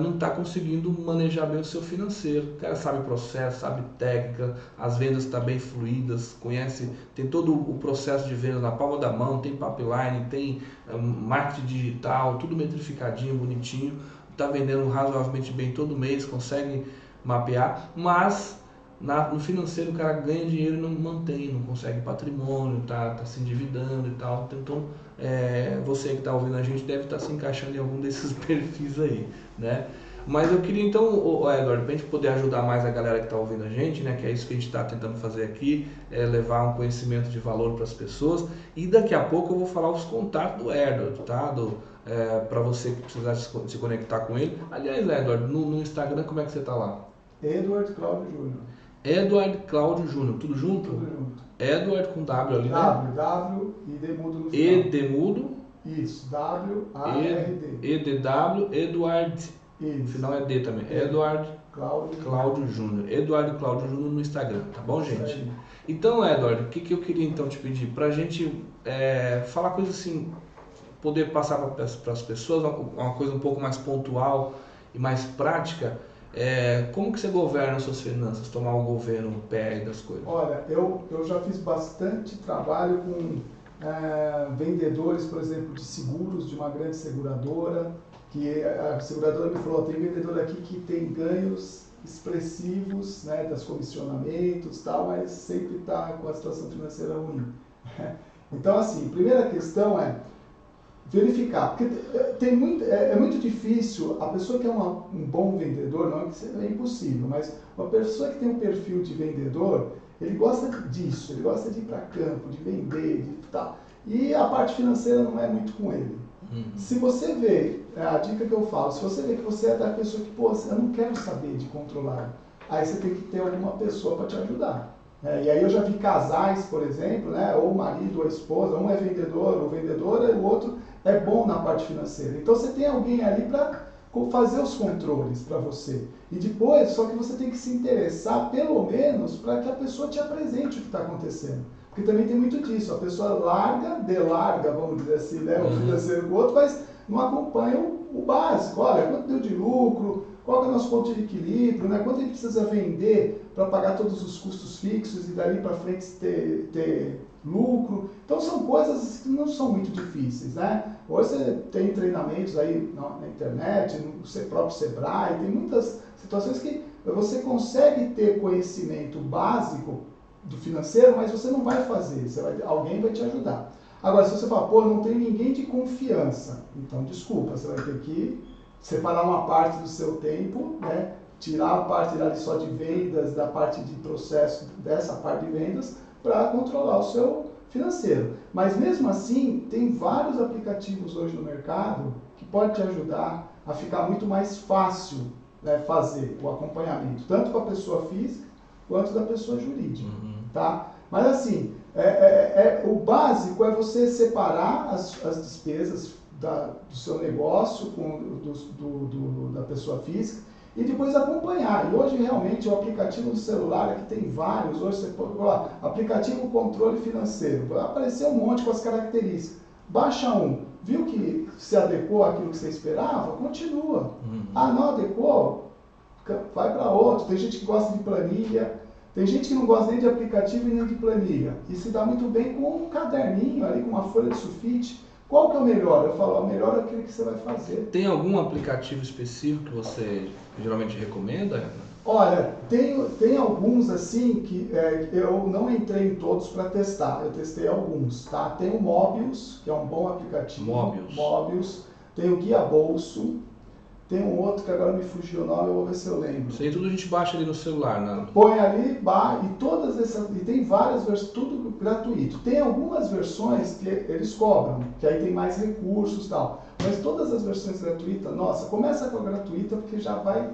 não está conseguindo manejar bem o seu financeiro. O cara sabe processo, sabe técnica, as vendas estão bem fluídas, conhece, tem todo o processo de venda na palma da mão, tem pipeline, tem marketing digital, tudo metrificadinho, bonitinho, está vendendo razoavelmente bem todo mês, consegue mapear, mas no financeiro o cara ganha dinheiro e não mantém, não consegue patrimônio, tá se endividando e tal. Então você que está ouvindo a gente deve estar se encaixando em algum desses perfis aí, né? Mas eu queria então, Edward, para a gente poder ajudar mais a galera que está ouvindo a gente, né, que é isso que a gente está tentando fazer aqui, levar um conhecimento de valor para as pessoas. E daqui a pouco eu vou falar os contatos do Edward, tá? Para você que precisar se conectar com ele. Aliás, Edward, no Instagram como é que você está lá? Edward Cláudio Júnior. Edward Cláudio Júnior, tudo junto? Tudo junto. Edward com W ali, né? W e D mudo no final. E D mudo. Isso, W-A-R-D. E-D-W, Edward. Isso. No final é D também. Edward Cláudio Júnior. Edward Cláudio Júnior no Instagram, tá bom, gente? Então, Edward, o que eu queria então te pedir? Pra gente falar coisa assim, poder passar para as pessoas uma coisa um pouco mais pontual e mais prática. Como que você governa as suas finanças, tomar o governo pé aí das coisas? Olha, eu já fiz bastante trabalho com vendedores, por exemplo, de seguros, de uma grande seguradora, que a seguradora me falou, tem vendedor aqui que tem ganhos expressivos, né, das comissionamentos e tal, mas sempre está com a situação financeira ruim. Então, assim, a primeira questão é verificar, porque é muito difícil, a pessoa que é um bom vendedor, não é que é impossível, mas uma pessoa que tem um perfil de vendedor, ele gosta disso, ele gosta de ir para campo, de vender, de tal, e a parte financeira não é muito com ele. Se você vê, a dica que eu falo, se você vê que você é da pessoa que, eu não quero saber de controlar, aí você tem que ter alguma pessoa para te ajudar. E aí eu já vi casais, por exemplo, né, ou o marido ou a esposa, um é vendedor ou vendedora e o outro é bom na parte financeira. Então você tem alguém ali para fazer os controles para você. E depois, só que você tem que se interessar, pelo menos, para que a pessoa te apresente o que está acontecendo. Porque também tem muito disso, a pessoa delarga, vamos dizer assim, né, o financeiro do outro, mas não acompanha o básico. Olha, quanto deu de lucro, qual é o nosso ponto de equilíbrio, né? Quanto a gente precisa vender para pagar todos os custos fixos e dali para frente ter lucro. Então são coisas que não são muito difíceis, né? Hoje você tem treinamentos aí na internet, no próprio Sebrae, tem muitas situações que você consegue ter conhecimento básico do financeiro, mas você não vai fazer, alguém vai te ajudar. Agora, se você fala, pô, não tem ninguém de confiança, então desculpa, você vai ter que separar uma parte do seu tempo, né? Tirar a parte ali só de vendas, da parte de processo, dessa parte de vendas, para controlar o seu financeiro. Mas mesmo assim, tem vários aplicativos hoje no mercado que podem te ajudar a ficar muito mais fácil, né, fazer o acompanhamento, tanto para a pessoa física quanto da pessoa jurídica. Tá? Mas assim, o básico é você separar as despesas do seu negócio da pessoa física e depois acompanhar. E hoje realmente o aplicativo do celular, aqui tem vários, hoje você pode falar, aplicativo controle financeiro, vai aparecer um monte com as características. Baixa um, viu que se adequou àquilo que você esperava, continua. Ah, não adequou? Vai para outro. Tem gente que gosta de planilha, tem gente que não gosta nem de aplicativo e nem de planilha. E se dá muito bem com um caderninho ali, com uma folha de sulfite. Qual que é o melhor? Eu falo, o melhor é aquele que você vai fazer. Tem algum aplicativo específico que você geralmente recomenda? Olha, tem alguns assim que eu não entrei em todos para testar, eu testei alguns, tá? Tem o Mobius, que é um bom aplicativo. Mobius. Tem o Guia Bolso. Tem um outro que agora me fugiu o nome, eu vou ver se eu lembro. Isso aí tudo a gente baixa ali no celular, né? Põe ali, e todas essas, e tem várias versões, tudo gratuito. Tem algumas versões que eles cobram, que aí tem mais recursos e tal. Mas todas as versões gratuitas, nossa, começa com a gratuita porque já vai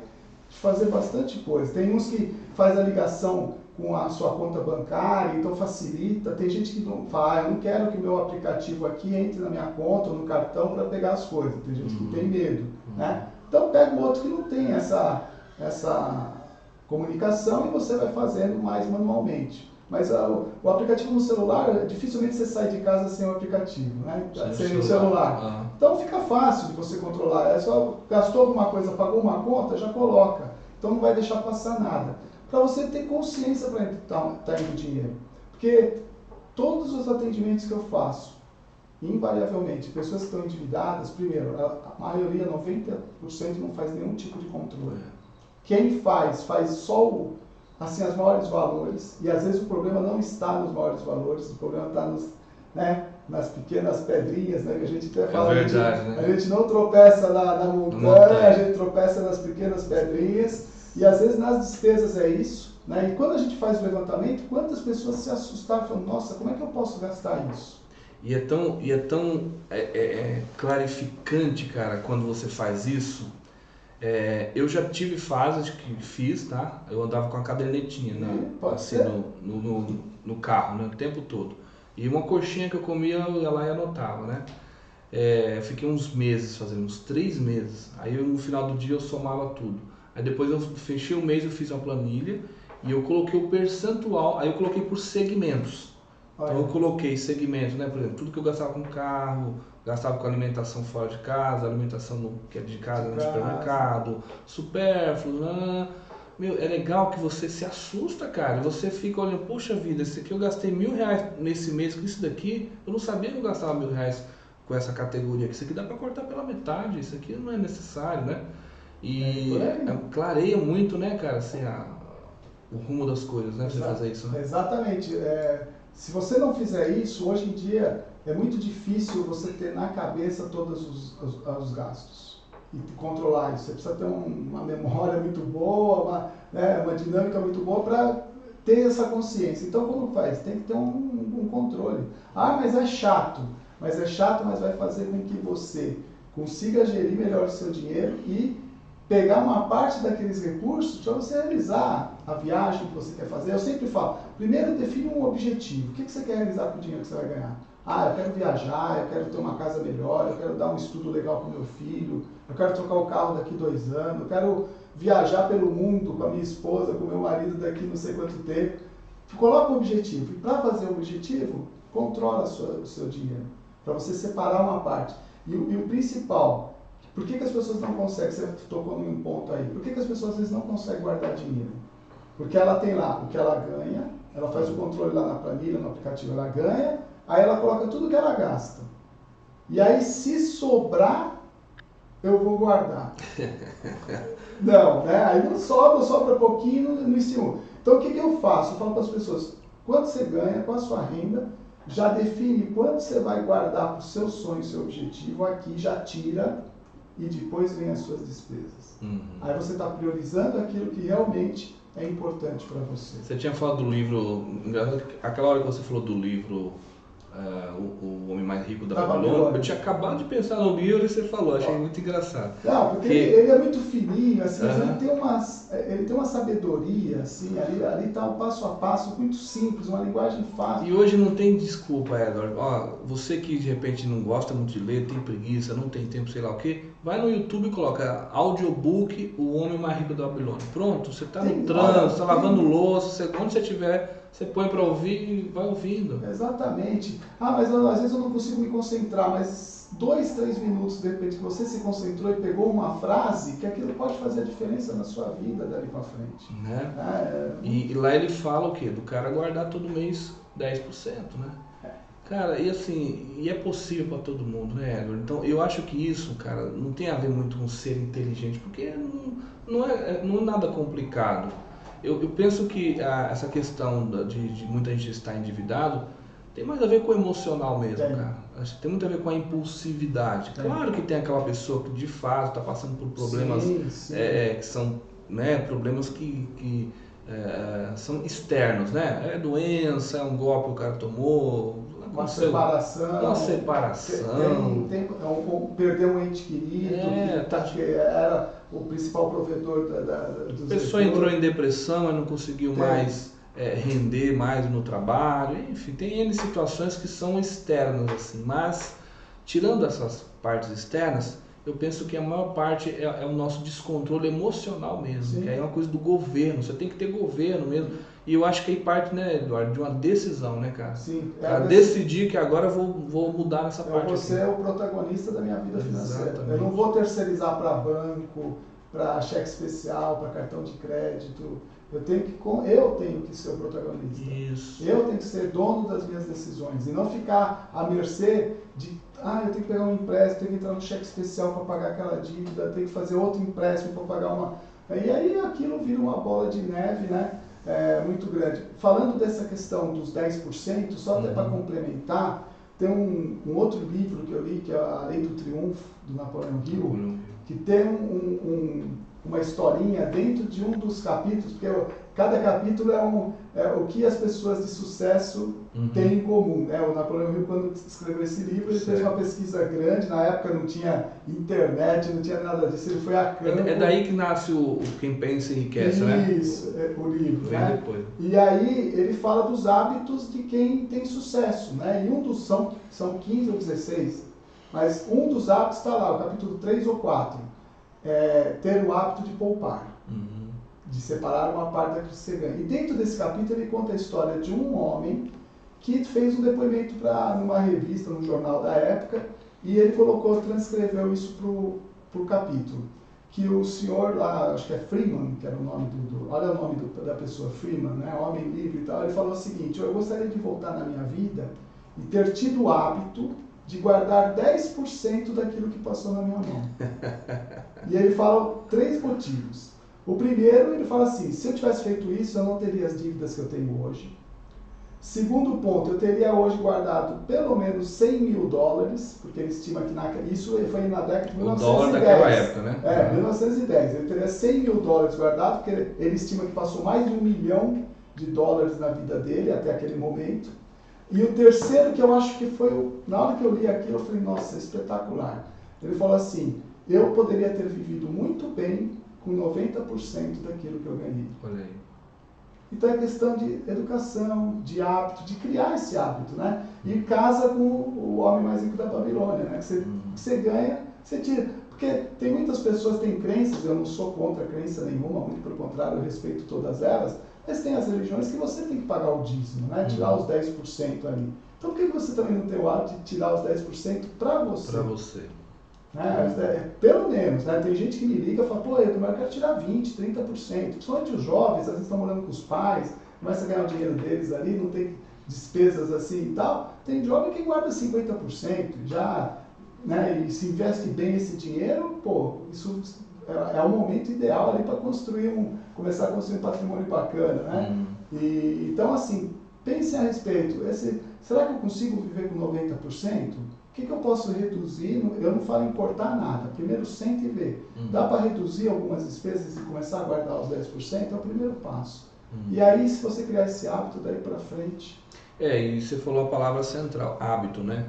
fazer bastante coisa. Tem uns que faz a ligação com a sua conta bancária, então facilita. Tem gente que não faz, eu não quero que o meu aplicativo aqui entre na minha conta ou no cartão para pegar as coisas. Tem gente que tem medo, né? Então pega um outro que não tem essa comunicação e você vai fazendo mais manualmente. Mas o aplicativo no celular, dificilmente você sai de casa sem o aplicativo, né? Sem o celular. Então fica fácil de você controlar. É só gastou alguma coisa, pagou uma conta, já coloca. Então não vai deixar passar nada. Para você ter consciência para tá indo dinheiro. Porque todos os atendimentos que eu faço, invariavelmente, pessoas que estão endividadas, primeiro, a maioria, 90%, não faz nenhum tipo de controle. Quem faz só assim, as maiores valores, e às vezes o problema não está nos maiores valores, o problema está nas pequenas pedrinhas, né, que a gente até fala. É verdade, né? A gente não tropeça na montanha, a gente tropeça nas pequenas pedrinhas, e às vezes nas despesas é isso, né? E quando a gente faz o levantamento, quantas pessoas se assustaram e falam, nossa, como é que eu posso gastar isso? E é tão clarificante, cara, quando você faz isso. Eu já tive fases que fiz, tá? Eu andava com a cadernetinha, né? Assim, no carro, né? O tempo todo. E uma coxinha que eu comia, eu ia lá e anotava, né? Fiquei uns meses fazendo, uns 3 meses. Aí no final do dia eu somava tudo. Aí depois eu fechei o mês, eu fiz uma planilha e eu coloquei o percentual, aí eu coloquei por segmentos. Então eu coloquei segmentos, né? Por exemplo, tudo que eu gastava com carro, gastava com alimentação fora de casa, alimentação que é de casa no supermercado, supérfluo, né? Meu, é legal que você se assusta, cara. Você fica olhando, poxa vida, esse aqui eu gastei R$1.000 nesse mês com isso daqui. Eu não sabia que eu gastava R$1.000 com essa categoria. Isso aqui dá pra cortar pela metade, isso aqui não é necessário, né? E clareia muito, né, cara, assim, o rumo das coisas, né? Você fazer isso, né? Exatamente. Se você não fizer isso, hoje em dia é muito difícil você ter na cabeça todos os gastos e controlar isso. Você precisa ter uma memória muito boa, uma dinâmica muito boa para ter essa consciência. Então, como faz? Tem que ter um controle. Ah, mas é chato. Mas vai fazer com que você consiga gerir melhor o seu dinheiro e pegar uma parte daqueles recursos para você realizar a viagem que você quer fazer. Eu sempre falo, primeiro define um objetivo. O que você quer realizar com o dinheiro que você vai ganhar? Ah, eu quero viajar, eu quero ter uma casa melhor, eu quero dar um estudo legal para o meu filho, eu quero trocar o carro daqui 2 anos, eu quero viajar pelo mundo com a minha esposa, com o meu marido daqui não sei quanto tempo. Coloca um objetivo. E para fazer o objetivo, controla o seu dinheiro. Para você separar uma parte. E o principal, por que as pessoas não conseguem? Você tocou num ponto aí. Por que as pessoas às vezes não conseguem guardar dinheiro? Porque ela tem lá o que ela ganha, ela faz o controle lá na planilha, no aplicativo, ela ganha, aí ela coloca tudo que ela gasta. E aí, se sobrar, eu vou guardar. Não, né? Aí não sobra pouquinho, não estimula. Então, o que eu faço? Eu falo para as pessoas, quanto você ganha, qual a sua renda, já define quanto você vai guardar para o seu sonho, seu objetivo, aqui já tira e depois vem as suas despesas. Aí você está priorizando aquilo que realmente é importante para você. Você tinha falado do livro, aquela hora que você falou do livro o Homem Mais Rico da Babilônia, eu tinha acabado de pensar no livro e você falou, achei muito engraçado. Não, porque ele é muito fininho, assim, ele tem uma sabedoria, assim, ali está o passo a passo, muito simples, uma linguagem fácil. E hoje não tem desculpa, Edward. Você que de repente não gosta muito de ler, tem preguiça, não tem tempo, sei lá o quê, vai no YouTube e coloca audiobook O Homem Mais Rico da Babilônia. Pronto, você está no trânsito, está lavando louça, onde você estiver, você põe para ouvir e vai ouvindo. Exatamente. Mas às vezes eu não consigo me concentrar, mas 2, 3 minutos de repente que você se concentrou e pegou uma frase, que aquilo pode fazer a diferença na sua vida dali para frente. Né? E lá ele fala o quê? Do cara guardar todo mês 10%, né? Cara, e assim, e é possível para todo mundo, né, Edward? Então eu acho que isso, cara, não tem a ver muito com ser inteligente, porque não é nada complicado. Eu penso que essa questão de muita gente estar endividado tem mais a ver com o emocional mesmo, cara. Acho que tem muito a ver com a impulsividade. Claro que tem aquela pessoa que de fato está passando por problemas que são, né, problemas que são externos, né? É doença, é um golpe que o cara tomou, uma separação, perder um ente querido, que era o principal provedor dos a pessoa entrou em depressão e não conseguiu mais render mais no trabalho, enfim, tem N situações que são externas, assim, mas tirando essas partes externas, eu penso que a maior parte é o nosso descontrole emocional mesmo, que aí é uma coisa do governo, você tem que ter governo mesmo. E eu acho que aí parte, né, Eduardo, de uma decisão, né, cara? Sim. Decidir que agora eu vou mudar nessa parte. Você é o protagonista da minha vida financeira. Exatamente. Eu não vou terceirizar para banco, para cheque especial, para cartão de crédito. Eu tenho que ser o protagonista. Isso. Eu tenho que ser dono das minhas decisões e não ficar à mercê de eu tenho que pegar um empréstimo, tenho que entrar no cheque especial para pagar aquela dívida, tenho que fazer outro empréstimo para pagar uma... E aí aquilo vira uma bola de neve, né? Muito grande. Falando dessa questão dos 10%, só até para complementar, tem um outro livro que eu li, que é A Lei do Triunfo, do Napoleão Hill, que tem uma historinha dentro de um dos capítulos, porque cada capítulo é o que as pessoas de sucesso têm em comum. Né? O Napoleão Hill, quando escreveu esse livro, ele fez uma pesquisa grande, na época não tinha internet, não tinha nada disso, ele foi a campo. É daí que nasce o Quem Pensa Enriquece, né? Isso, o livro. Vem né? depois. E aí ele fala dos hábitos de quem tem sucesso, né? E um dos são 15 ou 16, mas um dos hábitos está lá, o capítulo 3 ou 4, ter o hábito de poupar. De separar uma parte daquilo que você ganha. E dentro desse capítulo ele conta a história de um homem que fez um depoimento numa revista, num jornal da época, e ele transcreveu isso para o capítulo. Que o senhor lá, acho que é Freeman, que era o nome olha o nome da pessoa, Freeman, né, homem livre e tal, ele falou o seguinte: eu gostaria de voltar na minha vida e ter tido o hábito de guardar 10% daquilo que passou na minha mão. E ele fala 3 motivos. O primeiro, ele fala assim: se eu tivesse feito isso, eu não teria as dívidas que eu tenho hoje. Segundo ponto, eu teria hoje guardado pelo menos $100 mil, porque ele estima que isso foi na década de 1910. O dólar daquela época, né? 1910. Ele teria $100 mil guardado, porque ele estima que passou mais de $1 milhão na vida dele até aquele momento. E o terceiro, que eu acho que foi, na hora que eu li aquilo, eu falei, nossa, espetacular. Ele falou assim: eu poderia ter vivido muito bem com 90% daquilo que eu ganhei. Olha aí. Então é questão de educação, de hábito, de criar esse hábito, né? E casa com o homem mais rico da Babilônia, né? Que você ganha, você tira. Porque tem muitas pessoas que têm crenças, eu não sou contra crença nenhuma, muito pelo contrário, eu respeito todas elas, mas tem as religiões que você tem que pagar o dízimo, né? Tirar os 10% ali. Então por que você também não tem o hábito de tirar os 10% para você? Para você. Né? Pelo menos, né? Tem gente que me liga e fala, pô, eu quero tirar 20%, 30%. Principalmente os jovens, às vezes estão morando com os pais, começa a ganhar o dinheiro deles ali, não tem despesas assim e tal. Tem jovem que guarda 50%, já, né? E se investe bem esse dinheiro, pô, isso é o momento ideal ali para começar a construir um patrimônio bacana, né? Então, assim, pense a respeito. Será que eu consigo viver com 90%? O que eu posso reduzir? Eu não falo em cortar nada. Primeiro sente e vê. Dá para reduzir algumas despesas e começar a guardar os 10%? É o primeiro passo. E aí, se você criar esse hábito, daí para frente... E você falou a palavra central, hábito, né?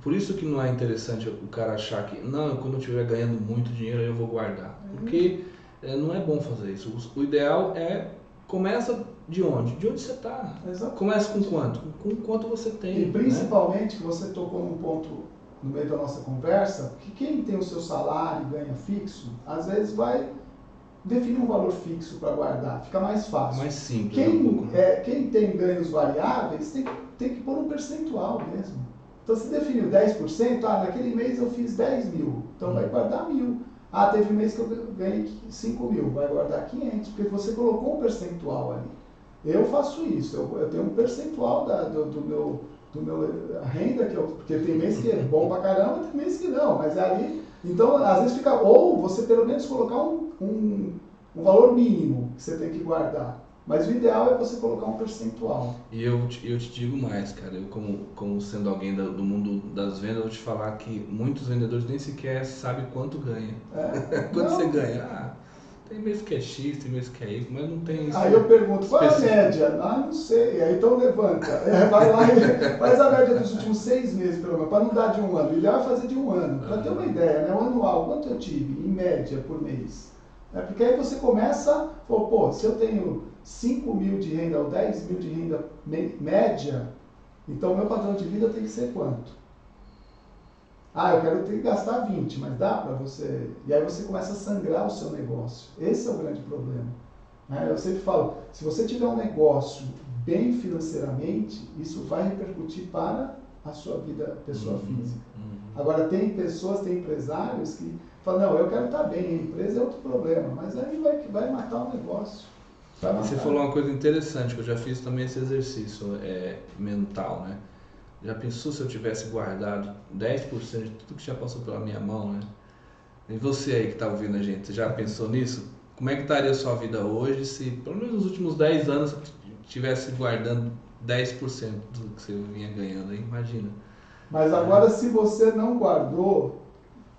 Por isso que não é interessante o cara achar que, não, quando eu estiver ganhando muito dinheiro eu vou guardar. Porque não é bom fazer isso. O ideal é, começa de onde? De onde você está. Começa com quanto? Com quanto você tem. E principalmente, que você tocou num ponto no meio da nossa conversa, que quem tem o seu salário e ganha fixo, às vezes vai definir um valor fixo para guardar. Fica mais fácil. Mais simples. Quem tem ganhos variáveis tem que pôr um percentual mesmo. Então, se definiu 10%, naquele mês eu fiz 10 mil, então vai guardar 1.000. Teve um mês que eu ganhei 5 mil, vai guardar 500, porque você colocou um percentual ali. Eu faço isso, eu tenho um percentual do meu renda, porque tem mês que é bom pra caramba, tem mês que não, mas ali... Então, às vezes fica... Ou você pelo menos colocar um valor mínimo que você tem que guardar. Mas o ideal é você colocar um percentual. E eu te digo mais, cara, eu como sendo alguém do mundo das vendas, eu vou te falar que muitos vendedores nem sequer sabem quanto ganha. Quanto você ganha? Tem mês que é X, tem mês que é Y, mas não tem isso. Aí eu pergunto, qual é a média? Não sei. Aí então levanta. Vai lá e faz a média dos últimos 6 meses, pelo menos, para não dar de um ano. O ideal é fazer de um ano, para ter uma ideia, né? O anual, quanto eu tive, em média, por mês? Porque aí você começa, se eu tenho 5 mil de renda ou 10 mil de renda média, então o meu padrão de vida tem que ser quanto? Eu quero ter que gastar 20, mas dá para você... E aí você começa a sangrar o seu negócio. Esse é o grande problema. Eu sempre falo, se você tiver um negócio bem financeiramente, isso vai repercutir para a sua vida pessoa física. Agora, tem empresários que falam, não, eu quero estar bem, a empresa é outro problema, mas aí vai matar o negócio. Você falou uma coisa interessante, que eu já fiz também esse exercício mental, né? Já pensou se eu tivesse guardado 10% de tudo que já passou pela minha mão, né? E você aí que está ouvindo a gente, você já pensou nisso? Como é que estaria a sua vida hoje se, pelo menos nos últimos 10 anos, você estivesse guardando 10% do que você vinha ganhando aí? Imagina. Mas agora, se você não guardou,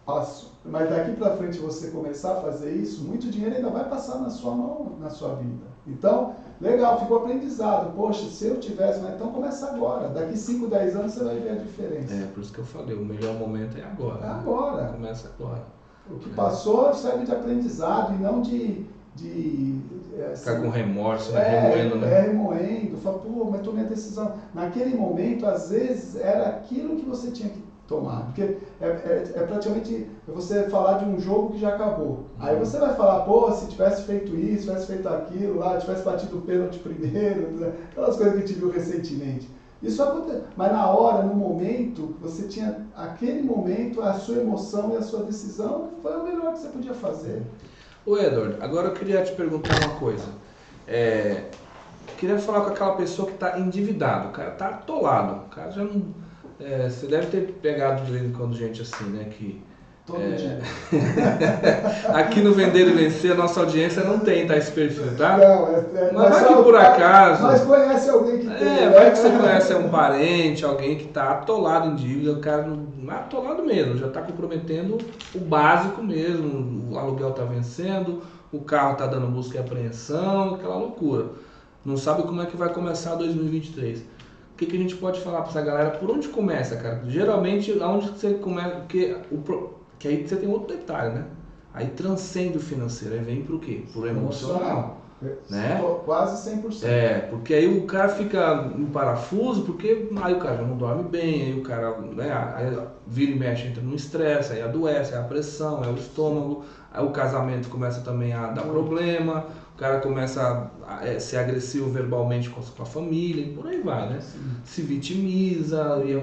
mas daqui para frente você começar a fazer isso, muito dinheiro ainda vai passar na sua mão, na sua vida. Então, legal, ficou aprendizado. Poxa, se eu tivesse, mas então começa agora. Daqui 5, 10 anos você vai ver a diferença. Por isso que eu falei, o melhor momento é agora. É agora. Né? Começa agora. O que passou serve de aprendizado e não de ficar com remorso, remoendo, né? Remoendo, fala, mas tomei a decisão. Naquele momento, às vezes, era aquilo que você tinha que tomar. Porque é praticamente você falar de um jogo que já acabou. Aí você vai falar, se tivesse feito isso, tivesse feito aquilo, tivesse batido o pênalti primeiro, né? Aquelas coisas que a gente viu recentemente. Isso acontece. Mas na hora, no momento, você tinha aquele momento, a sua emoção e a sua decisão foi o melhor que você podia fazer. Ô Edward, agora eu queria te perguntar uma coisa. Queria falar com aquela pessoa que está endividado, o cara está atolado, o cara já não... você deve ter pegado de vez em quando gente assim, né? Todo dia. Aqui no Vender e Vencer, a nossa audiência não tem esse perfil, tá? Não, mas vai que por acaso... Mas conhece alguém que tem. Vai que você conhece um parente, alguém que está atolado em dívida, o cara não é atolado mesmo, já está comprometendo o básico mesmo, o aluguel está vencendo, o carro está dando busca e apreensão, aquela loucura. Não sabe como é que vai começar 2023. O que a gente pode falar para essa galera? Por onde começa, cara? Geralmente, aonde você começa... Que aí você tem outro detalhe, né? Aí transcende o financeiro, aí vem pro quê? Pro emocional. Né? Quase 100%. Porque aí o cara fica no parafuso, porque aí o cara já não dorme bem, aí o cara, né, aí vira e mexe, entra no estresse, aí adoece, é a pressão, é o estômago, aí o casamento começa também a dar problema, o cara começa a ser agressivo verbalmente com a família, e por aí vai, né? Sim. Se vitimiza e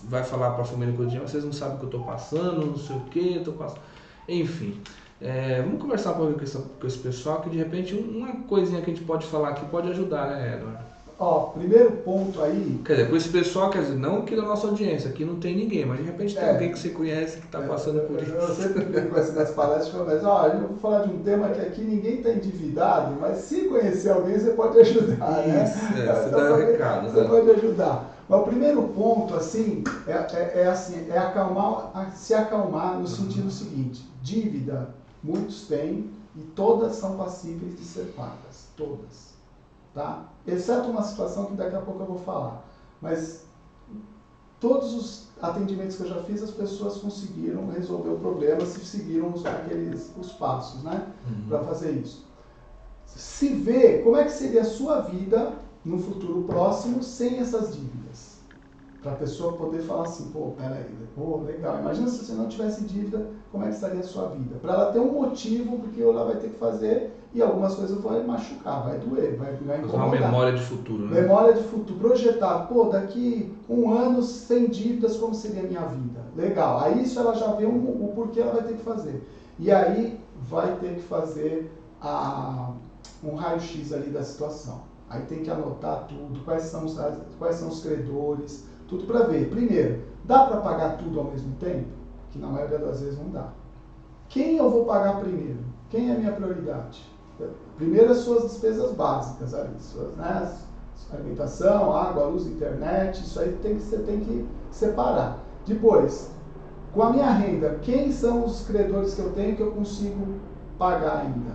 vai falar pra família coisa de vocês não sabem o que eu tô passando, não sei o que, eu tô passando. Enfim. Vamos conversar um pouco com esse pessoal, que de repente uma coisinha que a gente pode falar aqui pode ajudar, né, Eduardo? Primeiro ponto aí... Quer dizer, com esse pessoal, quer dizer, não aqui da nossa audiência, aqui não tem ninguém, mas de repente tem alguém que você conhece que está passando por isso. Eu sempre fico nas palestras, mas eu vou falar de um tema que aqui ninguém está endividado, mas se conhecer alguém você pode ajudar, né? Isso, você dá um recado. Você pode ajudar. Mas o primeiro ponto, assim, se acalmar no sentido seguinte: dívida, muitos têm e todas são passíveis de ser pagas, todas, tá? Exceto uma situação que daqui a pouco eu vou falar. Mas todos os atendimentos que eu já fiz, as pessoas conseguiram resolver o problema se seguiram os passos, né? Para fazer isso. Se vê como é que seria a sua vida no futuro próximo sem essas dívidas. Para a pessoa poder falar assim, peraí, legal, imagina se você não tivesse dívida, como é que estaria a sua vida? Para ela ter um motivo, porque ela vai ter que fazer, e algumas coisas vai machucar, vai doer, vai incomodar. Uma memória de futuro, né? Memória de futuro, projetar, daqui um ano sem dívidas, como seria a minha vida? Legal, aí isso ela já vê o porquê ela vai ter que fazer. E aí vai ter que fazer um raio-x ali da situação. Aí tem que anotar tudo, quais são os credores, tudo para ver. Primeiro, dá para pagar tudo ao mesmo tempo? Que na maioria das vezes não dá. Quem eu vou pagar primeiro? Quem é a minha prioridade? Primeiro as suas despesas básicas, né? Alimentação, água, luz, internet, isso aí você tem que separar. Depois, com a minha renda, quem são os credores que eu tenho que eu consigo pagar ainda?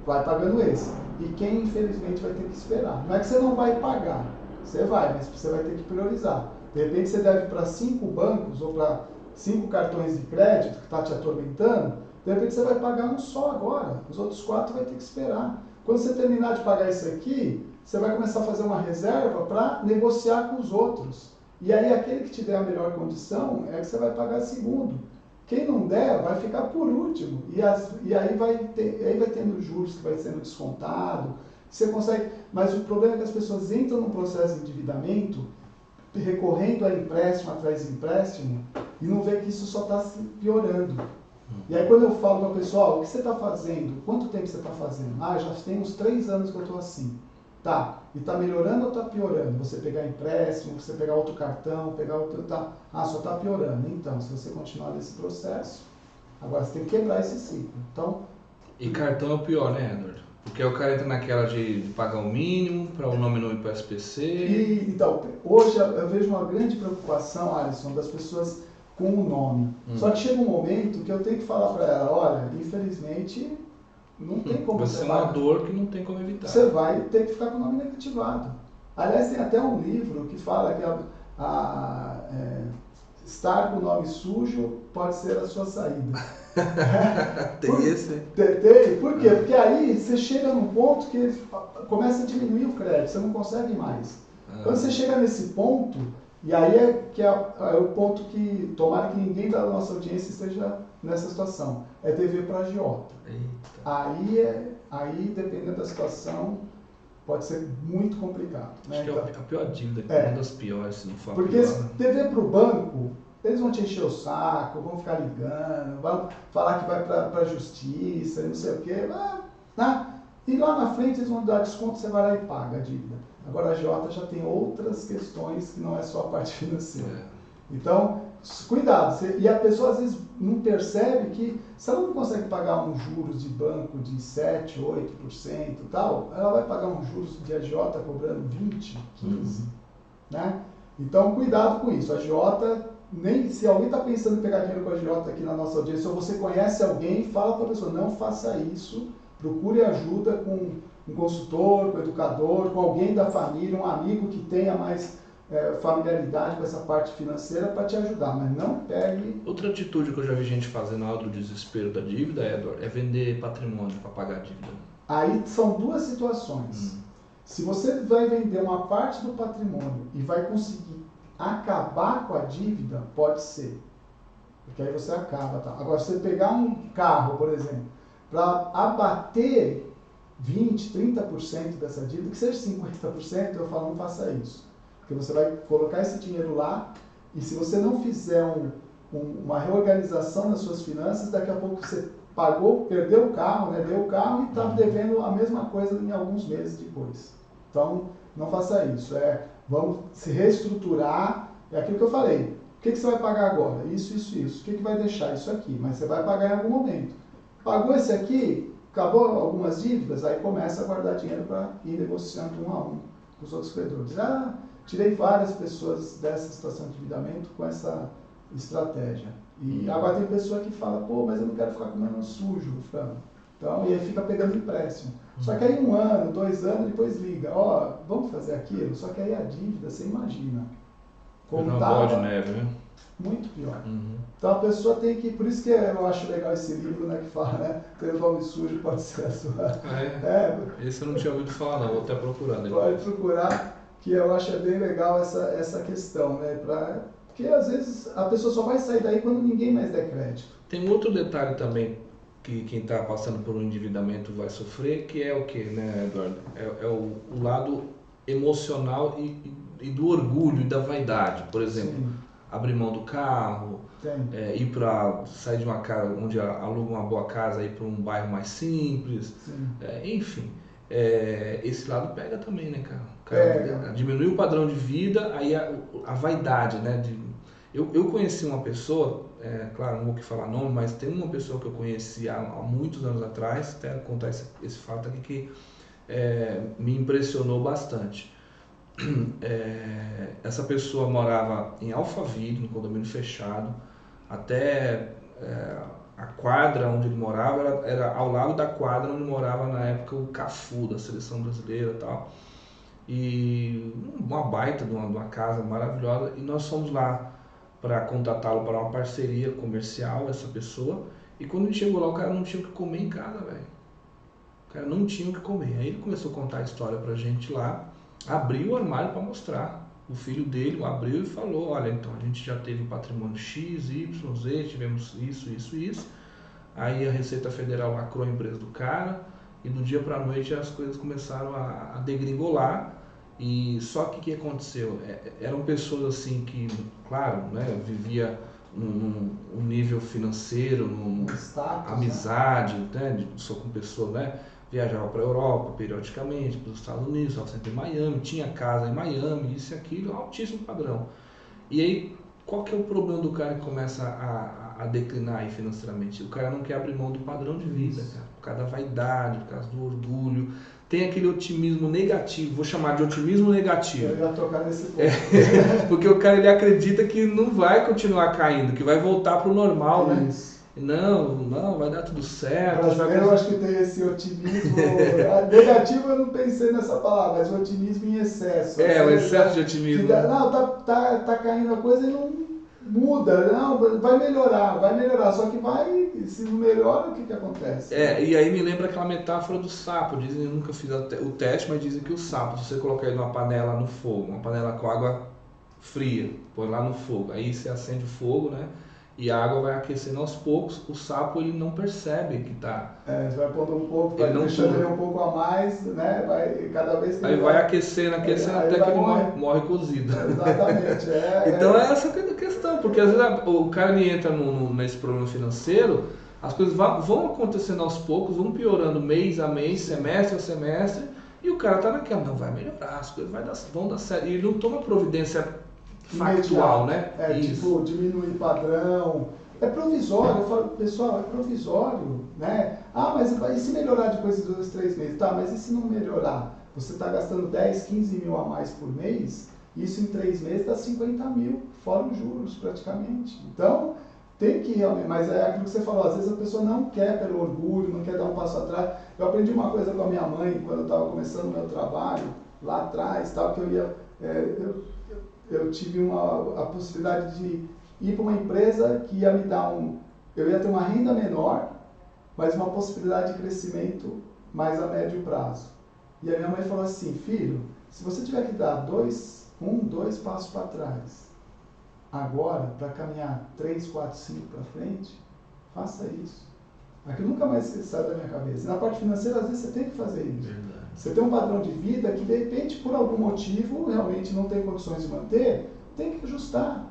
Vai pagando esse. E quem, infelizmente, vai ter que esperar. Não é que você não vai pagar. Você vai, mas você vai ter que priorizar. De repente, você deve para 5 bancos ou para 5 cartões de crédito que está te atormentando. De repente, você vai pagar um só agora. Os outros 4 vai ter que esperar. Quando você terminar de pagar esse aqui, você vai começar a fazer uma reserva para negociar com os outros. E aí, aquele que te der a melhor condição é que você vai pagar segundo. Quem não der, vai ficar por último. E aí vai tendo juros que vai sendo descontado. Você consegue. Mas o problema é que as pessoas entram num processo de endividamento, recorrendo a empréstimo atrás de empréstimo, e não vê que isso só está se piorando. E aí quando eu falo para o pessoal, o que você está fazendo? Quanto tempo você está fazendo? Já tem uns 3 anos que eu estou assim. Tá, e está melhorando ou está piorando? Você pegar empréstimo, você pegar outro cartão, pegar outro... só está piorando. Então, se você continuar nesse processo, agora você tem que quebrar esse ciclo. Então, e cartão é o pior, né, Edward? Porque o cara entra naquela de pagar o mínimo, para o nome não ir para o SPC. Então, hoje eu vejo uma grande preocupação, Alisson, das pessoas com o nome. Só que chega um momento que eu tenho que falar para ela, olha, infelizmente... Não tem como você é uma dor que não tem como evitar. Você vai ter que ficar com o nome negativado. Aliás, tem até um livro que fala que estar com o nome sujo pode ser a sua saída. Tem esse? Tem. Por quê? Porque aí você chega num ponto que começa a diminuir o crédito, você não consegue mais. Quando você chega nesse ponto, e aí é o ponto que, tomara que ninguém da nossa audiência esteja nessa situação, é dever para agiota. Aí, dependendo da situação, pode ser muito complicado. Acho que é a pior dívida, uma das piores, se não for porque pior. Porque dever para o banco, eles vão te encher o saco, vão ficar ligando, vão falar que vai para a justiça, não sei o quê. E lá na frente eles vão dar desconto, você vai lá e paga a dívida. Agora a agiota já tem outras questões que não é só a parte financeira. Então, cuidado. E a pessoa às vezes não percebe que se ela não consegue pagar uns juros de banco de 7, 8% e tal, ela vai pagar uns juros de agiota cobrando 20, 15%. Né? Então, cuidado com isso. A agiota, se alguém está pensando em pegar dinheiro com a agiota aqui na nossa audiência, ou você conhece alguém, fala para a pessoa, não faça isso, procure ajuda com um consultor, com um educador, com alguém da família, um amigo que tenha mais familiaridade com essa parte financeira para te ajudar, mas não pegue... Outra atitude que eu já vi gente fazendo na hora do desespero da dívida, Edward, é vender patrimônio para pagar a dívida. Aí são duas situações. Se você vai vender uma parte do patrimônio e vai conseguir acabar com a dívida, pode ser. Porque aí você acaba. Tá? Agora, se você pegar um carro, por exemplo, para abater 20%, 30% dessa dívida, que seja 50%, eu falo, não faça isso. Porque você vai colocar esse dinheiro lá e se você não fizer uma reorganização das suas finanças, daqui a pouco você pagou, perdeu o carro, né, deu o carro e está devendo a mesma coisa em alguns meses depois. Então, não faça isso. Vamos se reestruturar. É aquilo que eu falei. O que você vai pagar agora? Isso, isso, isso. O que vai deixar? Isso aqui. Mas você vai pagar em algum momento. Pagou esse aqui, acabou algumas dívidas, aí começa a guardar dinheiro para ir negociando um a um com os outros credores. Já tirei várias pessoas dessa situação de endividamento com essa estratégia. E agora tem pessoa que fala, pô, mas eu não quero ficar com mão sujo, Fran. Então, e aí fica pegando empréstimo. Só que aí 1 ano, 2 anos, depois liga, ó, vamos fazer aquilo? Só que aí a dívida, você imagina. Como uma bola de neve, né? Muito pior. Então a pessoa tem que, por isso que eu acho legal esse livro, né, que fala, né, ter o nome sujo pode ser a sua... Esse eu não tinha ouvido falar não, vou até procurar. Pode procurar, que eu acho bem legal essa questão, né, porque às vezes a pessoa só vai sair daí quando ninguém mais der crédito. Tem um outro detalhe também que quem está passando por um endividamento vai sofrer, que é o que, né, Eduardo? É o lado emocional e do orgulho e da vaidade. Por exemplo, abrir mão do carro, ir para sair de uma casa onde aluga uma boa casa, ir para um bairro mais simples, enfim. Esse lado pega também, né, cara? O cara diminui o padrão de vida, aí a vaidade, né? Eu conheci uma pessoa, claro, não vou aqui falar nome, mas tem uma pessoa que eu conheci há muitos anos atrás, até contar esse fato aqui que me impressionou bastante. Essa pessoa morava em Alphaville, no condomínio fechado, até a quadra onde ele morava era ao lado da quadra onde morava na época o Cafu, da seleção brasileira e tal. E uma baita de uma casa maravilhosa, e nós fomos lá para contatá-lo para uma parceria comercial, essa pessoa, e quando ele chegou lá o cara não tinha o que comer em casa, velho. O cara não tinha o que comer. Aí ele começou a contar a história pra gente lá, abriu o armário para mostrar. O filho dele abriu e falou, olha, então a gente já teve patrimônio X, Y, Z, tivemos isso, isso, isso. Aí a Receita Federal lacrou a empresa do cara e do dia para a noite as coisas começaram a degringolar. E só que o que aconteceu? Eram pessoas assim que, claro, né, vivia num nível financeiro, status, amizade, né, sou com pessoas, né, viajava para a Europa periodicamente, para os Estados Unidos, estava sempre em Miami, tinha casa em Miami, isso e aquilo, altíssimo padrão. E aí, qual que é o problema do cara que começa a declinar aí financeiramente? O cara não quer abrir mão do padrão de vida, cara, por causa da vaidade, por causa do orgulho. Tem aquele otimismo negativo, vou chamar de otimismo negativo. Eu ia tocar nesse ponto. Porque o cara ele acredita que não vai continuar caindo, que vai voltar para o normal, né? Não, vai dar tudo certo. Eu acho que tem esse otimismo negativo, eu não pensei nessa palavra, mas o otimismo em excesso. O excesso de otimismo. Tá caindo a coisa e não muda, não, vai melhorar, só que se não melhora, o que acontece? E aí me lembra aquela metáfora do sapo, dizem, eu nunca fiz o teste, mas dizem que o sapo, se você colocar ele numa panela no fogo, uma panela com água fria, põe lá no fogo, aí você acende o fogo, né? E a água vai aquecendo aos poucos, o sapo ele não percebe que tá... Você vai pondo um pouco, vai deixando ele um pouco a mais, né? Cada vez que aí vai aquecendo até que ele morre cozido. Exatamente. Então é essa questão, porque às vezes o cara ele entra nesse problema financeiro, as coisas vão acontecendo aos poucos, vão piorando mês a mês, semestre a semestre, e o cara tá naquela, não, vai melhorar, as coisas vão dar certo. E ele não toma providência factual, né? Tipo, diminuir padrão. É provisório, eu falo, pessoal, é provisório, né? Mas e se melhorar depois de 2, 3 meses? Tá, mas e se não melhorar? Você está gastando 10, 15 mil a mais por mês, isso em 3 meses dá 50 mil, fora os juros praticamente. Então, tem que realmente, mas é aquilo que você falou, às vezes a pessoa não quer pelo orgulho, não quer dar um passo atrás. Eu aprendi uma coisa com a minha mãe, quando eu estava começando o meu trabalho, lá atrás, tal, que eu ia... eu tive a possibilidade de ir para uma empresa que ia me dar eu ia ter uma renda menor, mas uma possibilidade de crescimento mais a médio prazo. E a minha mãe falou assim, filho, se você tiver que dar dois passos para trás, agora, para caminhar 3, 4, 5 para frente, faça isso. Aquilo nunca mais sai da minha cabeça. E na parte financeira, às vezes, você tem que fazer isso. Verdade. Você tem um padrão de vida que, de repente, por algum motivo, realmente não tem condições de manter, tem que ajustar.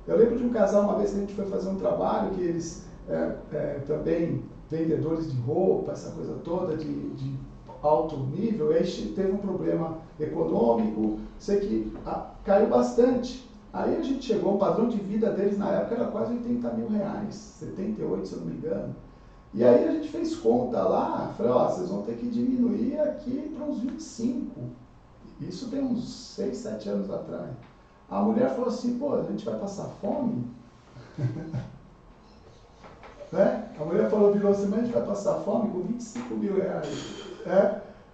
Eu lembro de um casal, uma vez que a gente foi fazer um trabalho, que eles também, vendedores de roupa, essa coisa toda de alto nível, e aí teve um problema econômico, sei que caiu bastante. Aí a gente chegou, o padrão de vida deles na época era quase 80 mil reais, 78 se eu não me engano. E aí a gente fez conta lá, falei, vocês vão ter que diminuir aqui para uns 25. Isso tem uns 6, 7 anos atrás. A mulher falou assim, pô, a gente vai passar fome? Né? A mulher virou assim, mas a gente vai passar fome com 25 mil reais.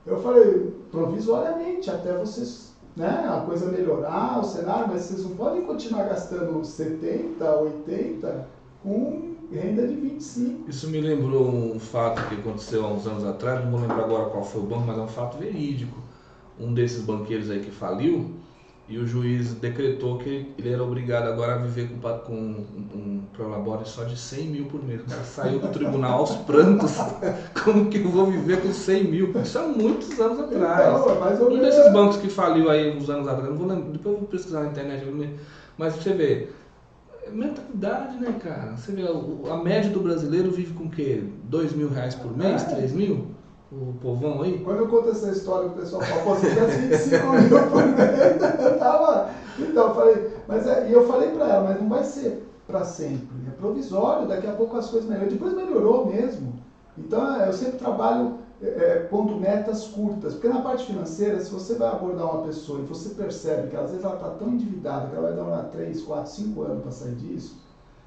Eu falei, provisoriamente, até vocês, né, a coisa melhorar, o cenário, mas vocês não podem continuar gastando 70, 80 com renda de 25. Isso me lembrou um fato que aconteceu há uns anos atrás, não vou lembrar agora qual foi o banco, mas é um fato verídico. Um desses banqueiros aí que faliu, e o juiz decretou que ele era obrigado agora a viver com um prolabore só de 100 mil por mês. O cara saiu do tribunal aos prantos. Como que eu vou viver com 100 mil? Isso há muitos anos atrás. Então, mais ou Um menos. desses bancos que faliu aí uns anos atrás, não vou lembrar, depois eu vou pesquisar na internet, mas pra você ver, mentalidade, né, cara? Você vê, a média do brasileiro vive com o quê? 2 mil reais por mês? 3 mil? O povão aí? Quando eu conto essa história, o pessoal fala, pô, você tivesse 25 mil por mês, eu tava... Então, eu falei, e eu falei pra ela, mas não vai ser pra sempre, é provisório, daqui a pouco as coisas melhoram. Depois melhorou mesmo. Então, eu sempre trabalho pondo metas curtas, porque na parte financeira, se você vai abordar uma pessoa e você percebe que às vezes ela está tão endividada que ela vai demorar 3, 4, 5 anos para sair disso,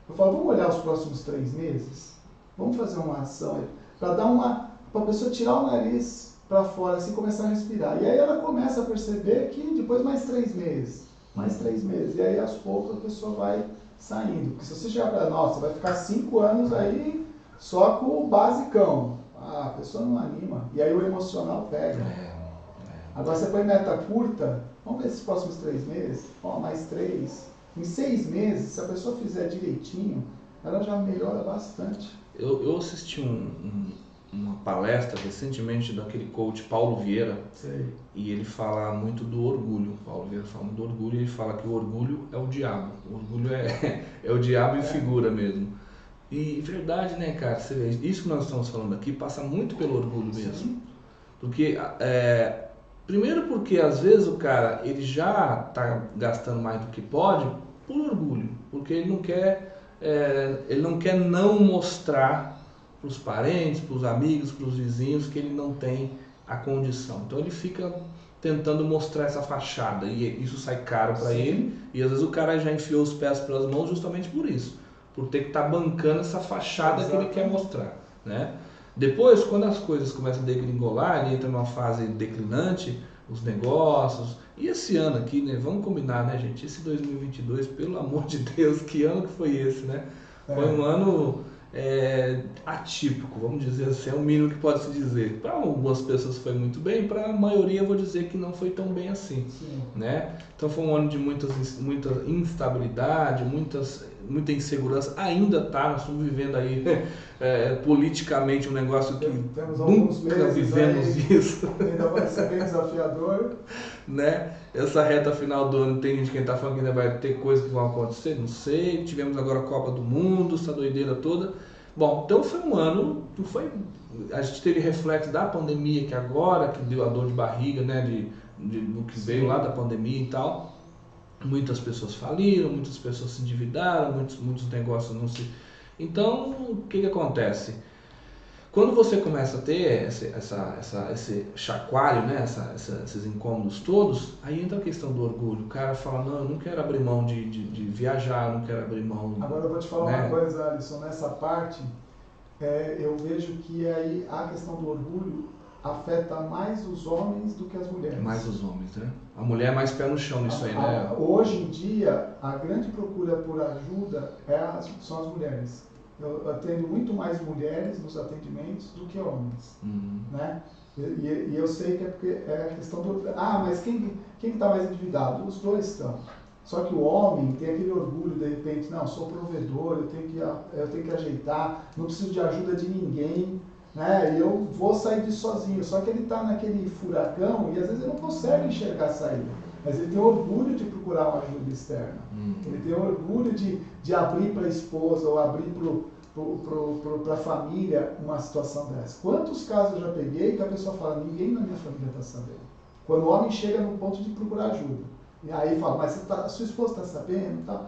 eu falo, vamos olhar os próximos 3 meses? Vamos fazer uma ação aí, para dar para a pessoa tirar o nariz para fora, assim, começar a respirar. E aí ela começa a perceber que depois mais 3 meses, e aí aos poucos a pessoa vai saindo. Porque se você chegar para nossa, vai ficar 5 anos aí só com o basicão, a pessoa não anima, e aí o emocional pega. Agora você põe meta curta, vamos ver esses próximos 3 meses, mais 3, em 6 meses, se a pessoa fizer direitinho, ela já melhora bastante. Eu assisti uma palestra recentemente daquele coach Paulo Vieira. Sei. E ele fala muito do orgulho. Paulo Vieira fala muito do orgulho e ele fala que o orgulho é o diabo. O orgulho é o diabo em figura mesmo. E verdade, né, cara? Você vê, isso que nós estamos falando aqui passa muito pelo orgulho mesmo. Sim. Porque, primeiro porque às vezes o cara ele já está gastando mais do que pode por orgulho. Porque ele não quer não mostrar para os parentes, para os amigos, para os vizinhos que ele não tem a condição. Então ele fica tentando mostrar essa fachada e isso sai caro para ele. E às vezes o cara já enfiou os pés pelas mãos justamente por isso. Por ter que estar bancando essa fachada que ele quer mostrar, né? Depois, quando as coisas começam a degringolar, ele entra numa fase declinante, os negócios, e esse ano aqui, né? Vamos combinar, né, gente? Esse 2022, pelo amor de Deus, que ano que foi esse, né? Foi um ano atípico, vamos dizer assim, é o mínimo que pode se dizer. Para algumas pessoas foi muito bem, para a maioria eu vou dizer que não foi tão bem assim, né? Então foi um ano de muita instabilidade, muita insegurança, ainda está, nós estamos vivendo aí politicamente um negócio que nunca vivemos isso. Ainda vai ser bem desafiador. Né? Essa reta final do ano, tem gente que está falando que ainda vai ter coisas que vão acontecer, não sei. Tivemos agora a Copa do Mundo, essa doideira toda. Bom, então foi um ano que a gente teve reflexo da pandemia que agora, que deu a dor de barriga, né, do que veio lá da pandemia e tal. Muitas pessoas faliram, muitas pessoas se endividaram, muitos negócios não se... Então, o que acontece? Quando você começa a ter esse chacoalho, né, esses incômodos todos, aí entra a questão do orgulho. O cara fala, não, eu não quero abrir mão de viajar, eu não quero abrir mão... Agora eu vou te falar uma coisa, Alisson, nessa parte, eu vejo que aí a questão do orgulho afeta mais os homens do que as mulheres. Mais os homens, né? A mulher é mais pé no chão nisso aí, né? Hoje em dia, a grande procura por ajuda são as mulheres. Eu atendo muito mais mulheres nos atendimentos do que homens, né? E eu sei que é porque é a questão do... mas quem está mais endividado? Os dois estão. Só que o homem tem aquele orgulho, de repente, não, sou provedor, eu tenho que ajeitar, não preciso de ajuda de ninguém, né? Eu vou sair disso sozinho. Só que ele está naquele furacão e às vezes ele não consegue enxergar a saída. Mas ele tem orgulho de procurar uma ajuda externa. Ele tem orgulho de abrir para a esposa ou abrir para a família uma situação dessa. Quantos casos eu já peguei que a pessoa fala, ninguém na minha família está sabendo. Quando o homem chega no ponto de procurar ajuda. E aí fala, mas sua esposa está sabendo? Tá?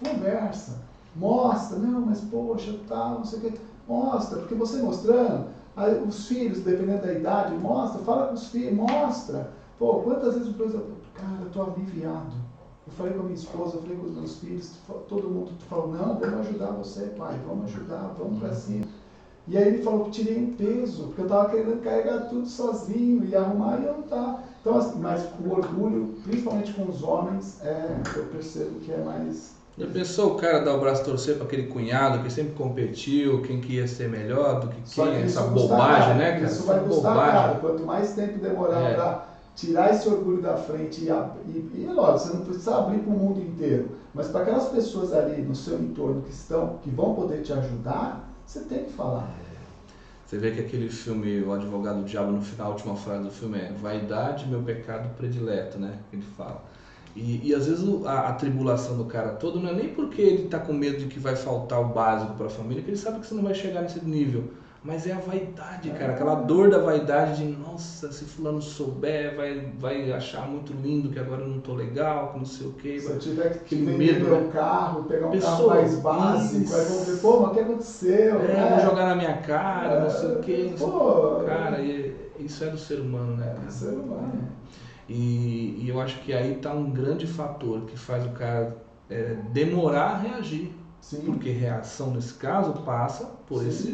Conversa, mostra, não, mas poxa, tal, não sei o que. Mostra, porque você mostrando, aí, os filhos, dependendo da idade, mostra, fala com os filhos, mostra. Pô, quantas vezes o professor, cara, eu estou aliviado. Eu falei com a minha esposa, eu falei com os meus filhos, todo mundo falou, não, vamos ajudar você, pai, vamos ajudar, vamos pra cima. E aí ele falou que tirei um peso, porque eu estava querendo carregar tudo sozinho e arrumar e eu não estava. Então, assim, mas o orgulho, principalmente com os homens, eu percebo que é mais... Já pensou o cara dar o braço a torcer para aquele cunhado que sempre competiu, quem que ia ser melhor do que quem? Essa bobagem, né, cara? Isso vai custar caro. Quanto mais tempo demorar para tirar esse orgulho da frente e lógico, você não precisa abrir para o mundo inteiro, mas para aquelas pessoas ali no seu entorno que vão poder te ajudar, você tem que falar. Você vê que aquele filme, O Advogado do Diabo, no final, a última frase do filme é vaidade, meu pecado predileto, né? Que ele fala. E às vezes a tribulação do cara todo não é nem porque ele está com medo de que vai faltar o básico para a família, que ele sabe que você não vai chegar nesse nível. Mas é a vaidade, cara, aquela dor da vaidade de, nossa, se fulano souber, vai achar muito lindo que agora eu não tô legal, que não sei o quê. Se eu tiver que vender meu carro, pegar um carro mais básico, aí vão ver, pô, mas o que aconteceu? Vão jogar na minha cara, não sei o quê. Cara, isso é do ser humano, né? É do ser humano. E eu acho que aí tá um grande fator que faz o cara demorar a reagir. Sim. Porque reação nesse caso passa por isso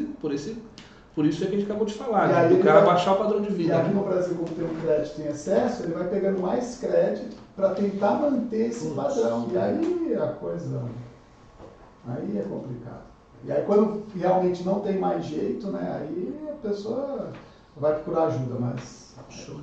é que a gente acabou de falar, né? Do cara baixar o padrão de vida. E aqui no Brasil, como tem um crédito em excesso, ele vai pegando mais crédito para tentar manter esse padrão. E aí a coisa aí é complicado. E aí quando realmente não tem mais jeito, né? Aí a pessoa vai procurar ajuda, mas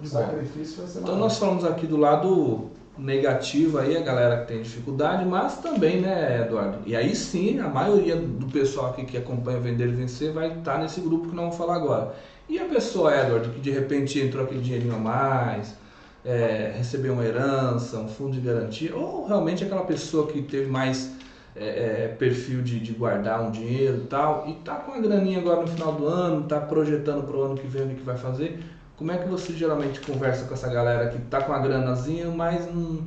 o sacrifício vai ser maior. Então nós falamos aqui do lado negativo aí, a galera que tem dificuldade, mas também, né, Eduardo? E aí sim, a maioria do pessoal aqui que acompanha Vender e Vencer vai estar nesse grupo que nós vamos falar agora. E a pessoa, Eduardo, que de repente entrou aquele dinheirinho a mais, recebeu uma herança, um fundo de garantia, ou realmente aquela pessoa que teve mais perfil de guardar um dinheiro e tal, e tá com a graninha agora no final do ano, tá projetando para o ano que vem o que vai fazer. Como é que você geralmente conversa com essa galera que tá com a granazinha, mas não...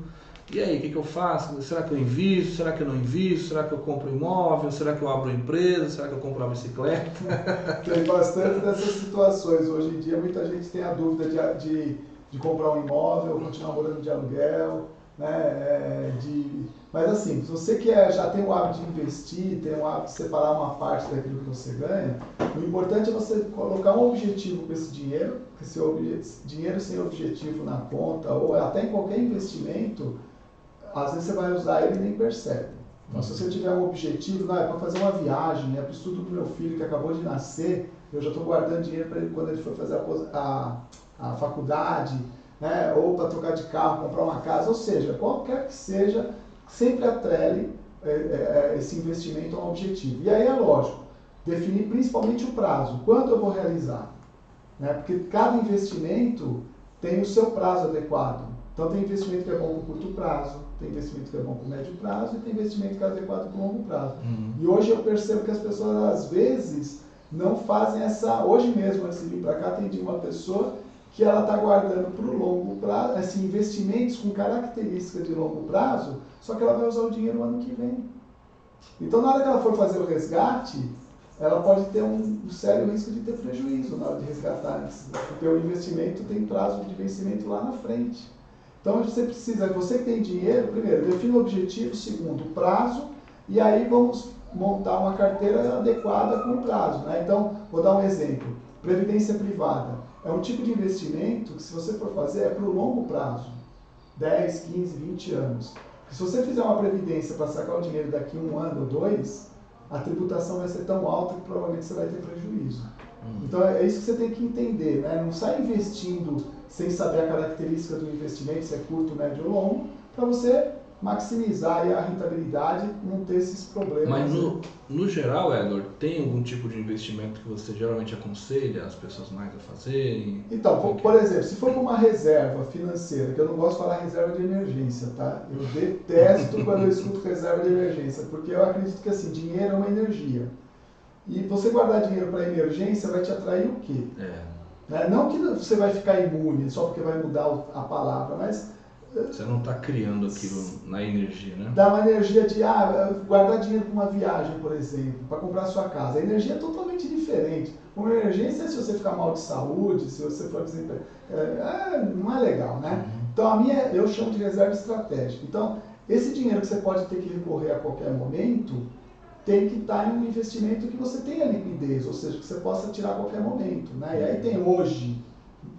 E aí, o que eu faço? Será que eu invisto? Será que eu não invisto? Será que eu compro imóvel? Será que eu abro empresa? Será que eu compro uma bicicleta? Tem bastante dessas situações. Hoje em dia, muita gente tem a dúvida de comprar um imóvel, continuar morando de aluguel, né? Mas assim, se você já tem o hábito de investir, tem o hábito de separar uma parte daquilo que você ganha, o importante é você colocar um objetivo com esse dinheiro, porque dinheiro sem objetivo na conta, ou até em qualquer investimento, às vezes você vai usar ele e nem percebe. Então, se você tiver um objetivo, não, é para fazer uma viagem, é para o estudo do meu filho que acabou de nascer, eu já estou guardando dinheiro para ele quando ele for fazer a faculdade, né, ou para trocar de carro, comprar uma casa, ou seja, qualquer que seja, sempre atrele esse investimento a um objetivo. E aí é lógico, definir principalmente o prazo, quando eu vou realizar, né, porque cada investimento tem o seu prazo adequado. Então tem investimento que é bom para curto prazo, tem investimento que é bom para médio prazo e tem investimento que é adequado para longo prazo. E hoje eu percebo que as pessoas às vezes não fazem hoje mesmo, antes de vir para cá, atendi uma pessoa que ela está guardando para o longo prazo, assim, investimentos com características de longo prazo, só que ela vai usar o dinheiro no ano que vem. Então na hora que ela for fazer o resgate, ela pode ter um sério risco de ter prejuízo na hora de resgatar, porque o investimento tem prazo de vencimento lá na frente. Então você que tem dinheiro, primeiro, defina o objetivo, segundo, o prazo, e aí vamos montar uma carteira adequada com o prazo, né? Então, vou dar um exemplo, previdência privada. é um tipo de investimento que, se você for fazer, é para o longo prazo, 10, 15, 20 anos. Se você fizer uma previdência para sacar o dinheiro daqui a 1 ano ou 2, a tributação vai ser tão alta que provavelmente você vai ter prejuízo. Então é isso que você tem que entender, né? Não sai investindo sem saber a característica do investimento, se é curto, médio ou longo, para você maximizar aí a rentabilidade e não ter esses problemas. Mas no geral, Edward, tem algum tipo de investimento que você geralmente aconselha as pessoas mais a fazerem? Então, por exemplo, se for uma reserva financeira, que eu não gosto de falar reserva de emergência, tá? Eu detesto quando eu escuto reserva de emergência, porque eu acredito que assim, dinheiro é uma energia. E você guardar dinheiro para emergência vai te atrair o quê? Né? Não que você vai ficar imune só porque vai mudar a palavra, mas... Você não está criando aquilo na energia, né? Dá uma energia de guardar dinheiro para uma viagem, por exemplo, para comprar sua casa. A energia é totalmente diferente. Uma emergência é se você ficar mal de saúde, se você for desempregado. Não é legal, né? Então eu chamo de reserva estratégica. Então, esse dinheiro que você pode ter que recorrer a qualquer momento tem que estar em um investimento que você tenha liquidez, ou seja, que você possa tirar a qualquer momento, né? E aí tem hoje,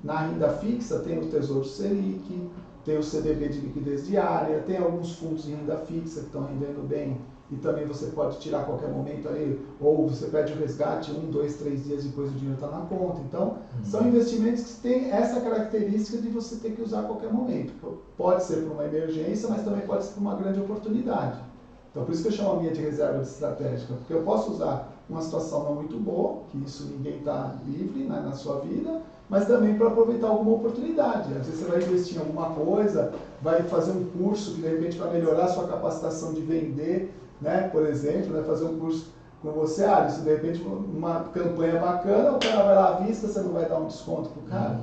na renda fixa, tem o Tesouro Selic, tem o CDB de liquidez diária, tem alguns fundos de renda fixa que estão rendendo bem e também você pode tirar a qualquer momento aí, ou você pede o resgate 1, 2, 3 dias depois o dinheiro está na conta. Então, são investimentos que têm essa característica de você ter que usar a qualquer momento. Pode ser para uma emergência, mas também pode ser para uma grande oportunidade. Então, por isso que eu chamo a minha de reserva estratégica, porque eu posso usar uma situação não muito boa, que isso ninguém está livre, né, na sua vida, mas também para aproveitar alguma oportunidade. Às vezes você vai investir em alguma coisa, vai fazer um curso que de repente vai melhorar a sua capacitação de vender, né, por exemplo, né, fazer um curso com você, Alisson, de repente uma campanha bacana, o cara vai lá à vista, você não vai dar um desconto para o cara.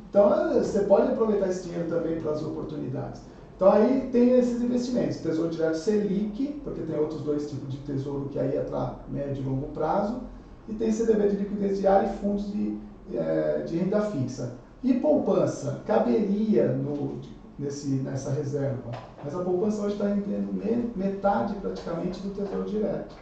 Então você pode aproveitar esse dinheiro também para as oportunidades. Então aí tem esses investimentos, Tesouro Direto Selic, porque tem outros dois tipos de tesouro que aí é para médio e longo prazo, e tem CDB de liquidez diária e fundos de renda fixa. E poupança, caberia nessa reserva, mas a poupança hoje está rendendo metade praticamente do Tesouro Direto,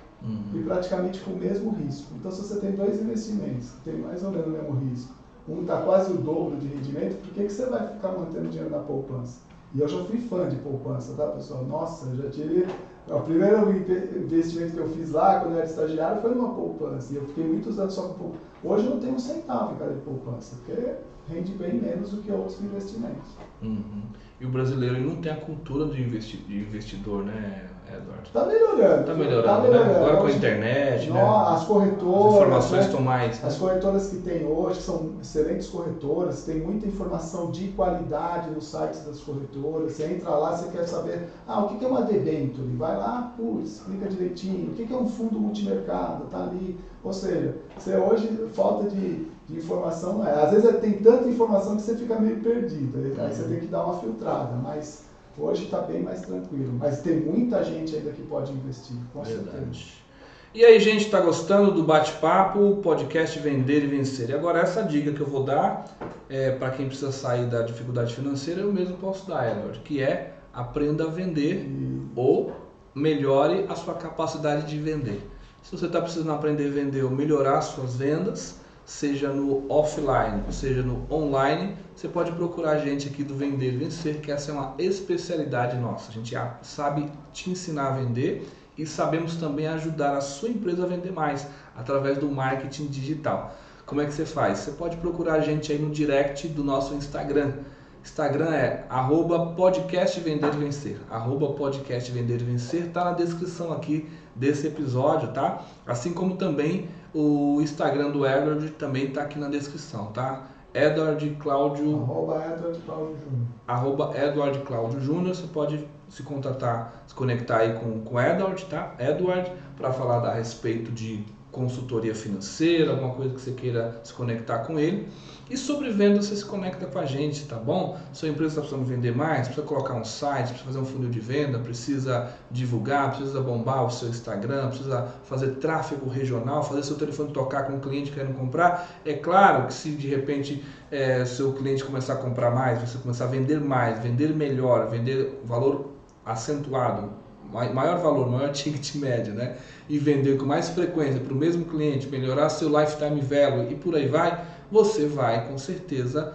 e praticamente com o mesmo risco. Então se você tem dois investimentos que tem mais ou menos o mesmo risco, um está quase o dobro de rendimento, por que você vai ficar mantendo dinheiro na poupança? E eu já fui fã de poupança, tá, pessoal? Nossa, eu já tive... O primeiro investimento que eu fiz lá, quando eu era estagiário, foi numa poupança. E eu fiquei muitos anos só com poupança. Hoje eu não tenho um centavo, cara, de poupança, porque rende bem menos do que outros investimentos. E o brasileiro não tem a cultura de investidor, né, Edward? Está melhorando. Está melhorando, né? Agora com a internet, né? As corretoras... As informações estão mais... As corretoras que tem hoje são excelentes corretoras, tem muita informação de qualidade nos sites das corretoras. Você entra lá, você quer saber, o que é uma debenture? Vai lá, explica direitinho. O que é um fundo multimercado? Está ali. Ou seja, você hoje, falta de informação não é. Às vezes tem tanta informação que você fica meio perdido. Aí você tem que dar uma filtrada, mas hoje está bem mais tranquilo. Mas tem muita gente ainda que pode investir, com certeza. E aí, gente, está gostando do bate-papo, podcast Vender e Vencer? E agora essa dica que eu vou dar, para quem precisa sair da dificuldade financeira, eu mesmo posso dar, Edward, que é aprenda a vender ou melhore a sua capacidade de vender. Se você está precisando aprender a vender ou melhorar as suas vendas, seja no offline, seja no online, você pode procurar a gente aqui do Vender e Vencer, que essa é uma especialidade nossa. A gente sabe te ensinar a vender e sabemos também ajudar a sua empresa a vender mais através do marketing digital. Como é que você faz? Você pode procurar a gente aí no direct do nosso Instagram. Instagram é @podcastvender-vencer. @podcastvender-vencer, está na descrição aqui desse episódio, tá? Assim como também o Instagram do Edward também está aqui na descrição, tá? Edward Cláudio... Edward Cláudio Júnior. Você pode se conectar aí com o Edward, tá? Edward, para falar a respeito de consultoria financeira, alguma coisa que você queira se conectar com ele. E sobre venda, você se conecta com a gente, tá bom? Sua empresa está precisando vender mais, precisa colocar um site, precisa fazer um funil de venda, precisa divulgar, precisa bombar o seu Instagram, precisa fazer tráfego regional, fazer seu telefone tocar com um cliente querendo comprar. É claro que se de repente seu cliente começar a comprar mais, você começar a vender mais, vender melhor, vender valor acentuado, maior valor, maior ticket médio, né? E vender com mais frequência para o mesmo cliente, melhorar seu lifetime value e por aí vai, você vai com certeza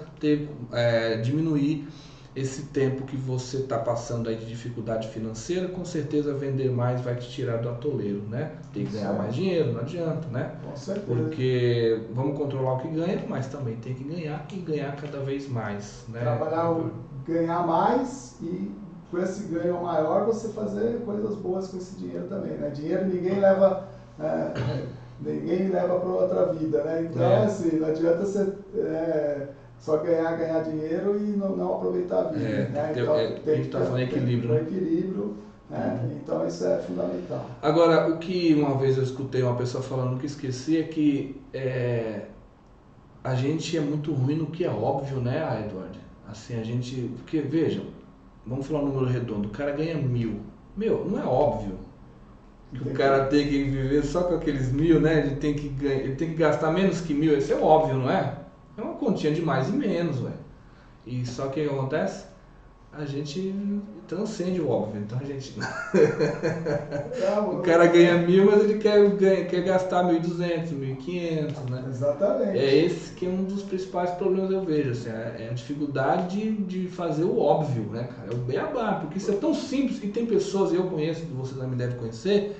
diminuir esse tempo que você está passando aí de dificuldade financeira. Com certeza vender mais vai te tirar do atoleiro, né? Tem que ganhar mais dinheiro, não adianta, né? Com certeza. Porque vamos controlar o que ganha, mas também tem que ganhar e ganhar cada vez mais, né? Ganhar mais e com esse ganho maior você fazer coisas boas com esse dinheiro também, né? Dinheiro ninguém leva para outra vida, né? Então, assim, não adianta você só ganhar dinheiro e não aproveitar a vida, né? Então, a gente está falando de equilíbrio, né? Equilíbrio, né? Então, isso é fundamental. Agora, o que uma vez eu escutei uma pessoa falando que esqueci é que a gente é muito ruim no que é óbvio, né, Edward? Assim, porque, vejam, vamos falar um número redondo, o cara ganha 1.000. Meu, não é óbvio que o cara tem que viver só com aqueles 1.000, né? Ele tem que gastar menos que 1.000, isso é óbvio, não é? É uma continha de mais e menos, velho. E só que o que acontece? A gente transcende o óbvio, então a gente... O cara ganha 1.000, mas ele quer gastar 1.200, 1.500, né? Exatamente. É esse que é um dos principais problemas, eu vejo, assim, é a dificuldade de fazer o óbvio, né, cara? É o beabá, porque isso é tão simples, e tem pessoas, eu conheço, que você também deve conhecer,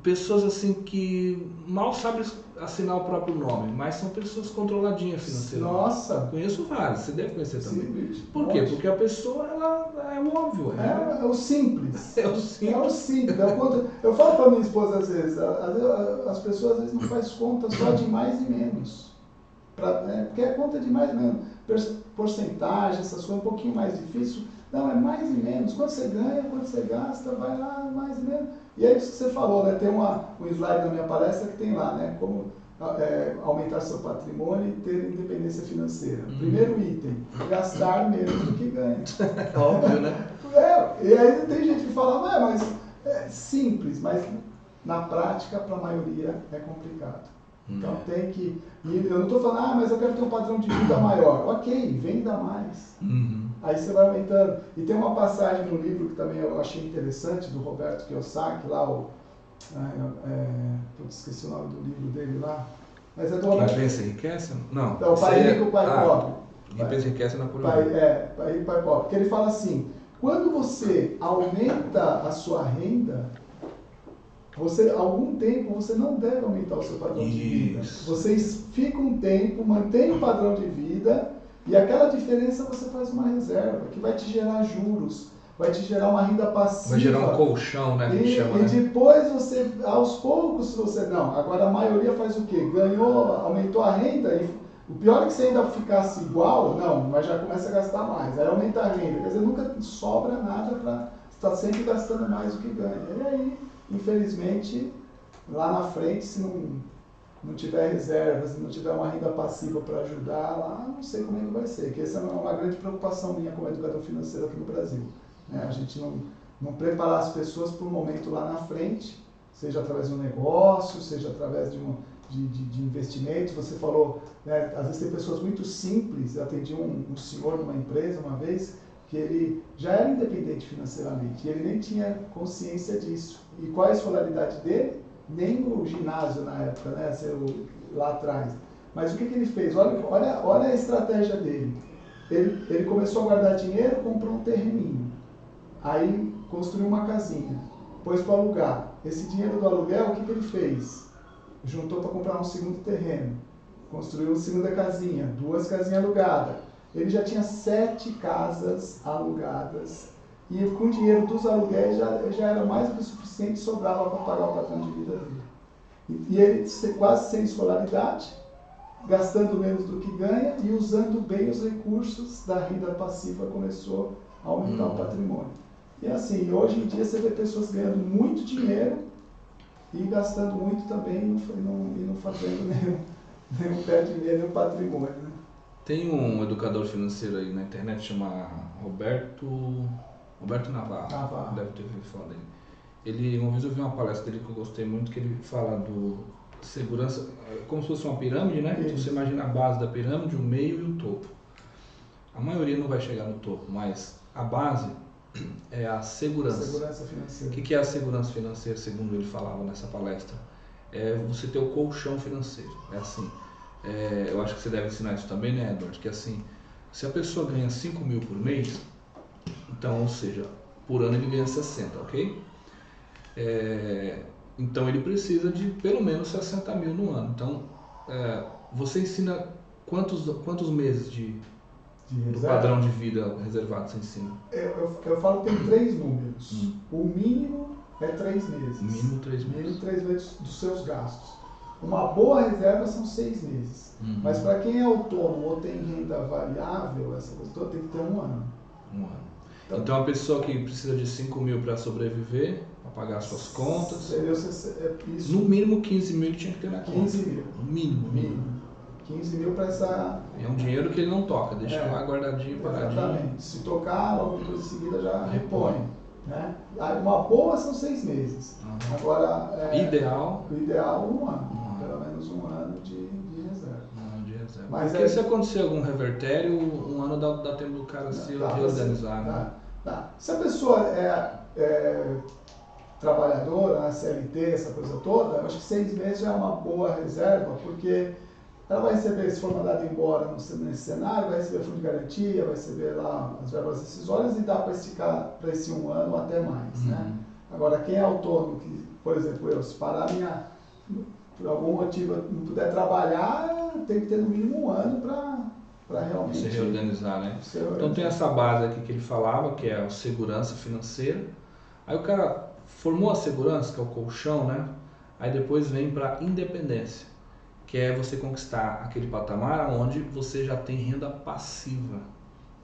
pessoas assim que mal sabem assinar o próprio nome, mas são pessoas controladinhas financeiramente. Nossa! Conheço várias, você deve conhecer também. Sim, por quê? Porque a pessoa, ela é o óbvio. É o simples. É o simples. É o simples. Eu falo para minha esposa às vezes, as pessoas às vezes não fazem conta só de mais e menos. Porque é conta de mais e menos. Porcentagem, essas coisas, um pouquinho mais difícil. Não, é mais e menos. Quanto você ganha, quanto você gasta, vai lá, mais e menos. E é isso que você falou, né? Tem um slide na minha palestra que tem lá, né? Como aumentar seu patrimônio e ter independência financeira. Primeiro item, gastar menos do que ganha. Óbvio, né? E aí tem gente que fala, mas é simples, mas na prática, para a maioria, é complicado. Então tem que... E eu não estou falando, mas eu quero ter um padrão de vida maior. Ok, venda mais. Aí você vai aumentando. E tem uma passagem no livro que também eu achei interessante, do Roberto Kiyosaki, lá esqueci o nome do livro dele lá. Mas é do Roberto... Quem pensa enriquece? Não. Então, Pai Rico, Pai Pobre. Quem pensa enriquece na Napoleão. Pai Rico, Pai Pobre. Porque ele fala assim, quando você aumenta a sua renda, algum tempo você não deve aumentar o seu padrão de vida. Vocês ficam um tempo, mantém o padrão de vida e aquela diferença você faz uma reserva que vai te gerar juros, vai te gerar uma renda passiva. Vai gerar um colchão, né? E depois você, aos poucos, não. Agora a maioria faz o quê? Aumentou a renda e o pior é que você ainda ficasse igual, mas já começa a gastar mais. Aí aumenta a renda, quer dizer, nunca sobra nada para estar sempre gastando mais do que ganha. E aí, infelizmente, lá na frente, se não tiver reservas, se não tiver uma renda passiva para ajudar lá, não sei como é que vai ser. Que essa é uma grande preocupação minha como educador financeiro aqui no Brasil. A gente não preparar as pessoas para um momento lá na frente, seja através de um negócio, seja através de investimento. Você falou, né, às vezes tem pessoas muito simples. Eu atendi um senhor numa empresa uma vez, que ele já era independente financeiramente, e ele nem tinha consciência disso. E qual é a escolaridade dele? Nem no ginásio na época, né, lá atrás. Mas o que ele fez? Olha a estratégia dele. Ele começou a guardar dinheiro, comprou um terreninho. Aí construiu uma casinha, pôs para alugar. Esse dinheiro do aluguel, o que ele fez? Juntou para comprar um segundo terreno. Construiu uma segunda casinha, 2 casinhas alugadas. Ele já tinha 7 casas alugadas. E com o dinheiro dos aluguéis já era mais do que suficiente, sobrava para pagar o padrão de vida dele. E ele quase sem escolaridade, gastando menos do que ganha e usando bem os recursos da renda passiva, começou a aumentar o patrimônio. E assim, hoje em dia você vê pessoas ganhando muito dinheiro e gastando muito também e não fazendo nenhum pé de meia, nenhum patrimônio. Né? Tem um educador financeiro aí na internet, chama Roberto Navarro. Deve ter ouvido falar dele. Uma vez eu vi uma palestra dele que eu gostei muito, que ele fala do segurança, como se fosse uma pirâmide, né? Então você imagina a base da pirâmide, o meio e o topo. A maioria não vai chegar no topo, mas a base é a segurança. Segurança financeira. O que é a segurança financeira, segundo ele falava nessa palestra? É você ter o colchão financeiro. É assim, eu acho que você deve ensinar isso também, né, Edward? Que assim, se a pessoa ganha 5 mil por mês, então, ou seja, por ano ele ganha 60, ok? Então ele precisa de pelo menos 60 mil no ano. Então, você ensina quantos meses do padrão de vida reservado você ensina? Eu falo que tem 3 números. O mínimo é 3 meses. Mínimo 3 meses. Mínimo 3 meses dos seus gastos. Uma boa reserva são 6 meses. Mas para quem é autônomo ou tem renda variável, essa coisa toda, tem que ter 1 ano. Então a pessoa que precisa de 5 mil para sobreviver, para pagar suas contas, isso. No mínimo 15 mil ele tinha que ter na conta. 15 mil. No mínimo. 15 mil para essa... É um dinheiro que ele não toca, deixa lá guardadinho, paradinho. Exatamente. Se tocar, logo depois em seguida já repõe. Né? Uma boa são 6 meses. Agora, o ideal 1 ano. Pelo menos 1 ano de reserva. Mas porque se acontecer algum revertério, 1 ano dá tempo do cara se reorganizar. Né? Se a pessoa é trabalhadora, CLT, essa coisa toda, eu acho que 6 meses já é uma boa reserva, porque ela vai receber, se for mandada embora nesse cenário, vai receber fundo de garantia, vai receber lá as verbas decisórias e dá para esticar para esse 1 ano ou até mais. Né? Agora, quem é autônomo, que, por exemplo, eu, se parar por algum motivo não puder trabalhar, tem que ter no mínimo 1 ano para realmente se reorganizar, né? Então tem essa base aqui que ele falava, que é a segurança financeira. Aí o cara formou a segurança, que é o colchão, né? Aí depois vem para independência, que é você conquistar aquele patamar onde você já tem renda passiva,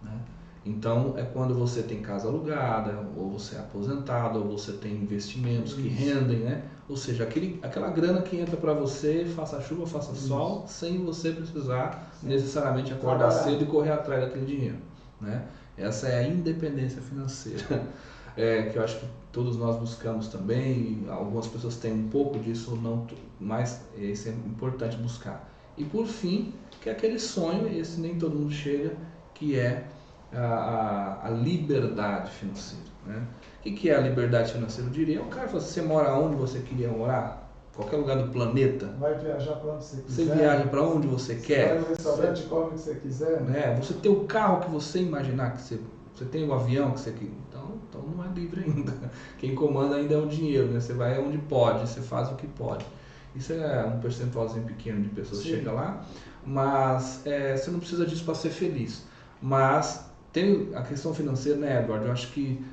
né? Então é quando você tem casa alugada, ou você é aposentado, ou você tem investimentos que rendem, né? Ou seja, aquela grana que entra para você, faça chuva, faça sol, sem você precisar necessariamente acordar cedo e correr atrás daquele dinheiro, né? Essa é a independência financeira, que eu acho que todos nós buscamos também. Algumas pessoas têm um pouco disso, não, mas isso é importante buscar. E por fim, que é aquele sonho, esse nem todo mundo chega, que é a liberdade financeira, né? O que é a liberdade financeira? Eu diria, o cara fala, você mora onde você queria morar, qualquer lugar do planeta. Vai viajar para onde você quiser. Você viaja para onde você quer. Vai no restaurante, come o que você quiser. Né? Você tem o carro que você imaginar que você tem o avião que você quer. Então não é livre ainda. Quem comanda ainda é o dinheiro, né? Você vai onde pode, você faz o que pode. Isso é um percentualzinho pequeno de pessoas que chega lá, mas você não precisa disso para ser feliz. Mas tem a questão financeira, né, Edward? Eu acho que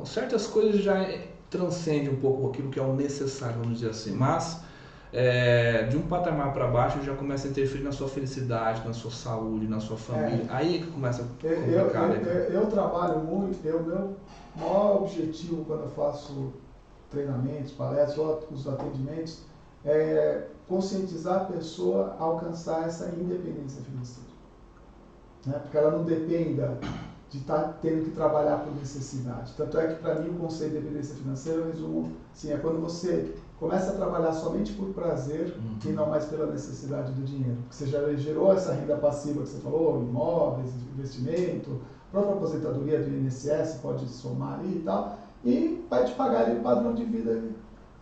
certas coisas já transcendem um pouco aquilo que é o necessário, vamos dizer assim. Mas de um patamar para baixo já começa a interferir na sua felicidade, na sua saúde, na sua família. Aí é que começa a complicar. Eu trabalho muito, meu maior objetivo quando eu faço treinamentos, palestras, os atendimentos, é conscientizar a pessoa a alcançar essa independência financeira. Né? Porque ela não dependa de estar tendo que trabalhar por necessidade. Tanto é que, para mim, o conceito de independência financeira, eu resumo, assim, é quando você começa a trabalhar somente por prazer e não mais pela necessidade do dinheiro. Porque você já gerou essa renda passiva que você falou, imóveis, investimento, própria aposentadoria do INSS pode somar ali e tal, e vai te pagar ali o padrão de vida.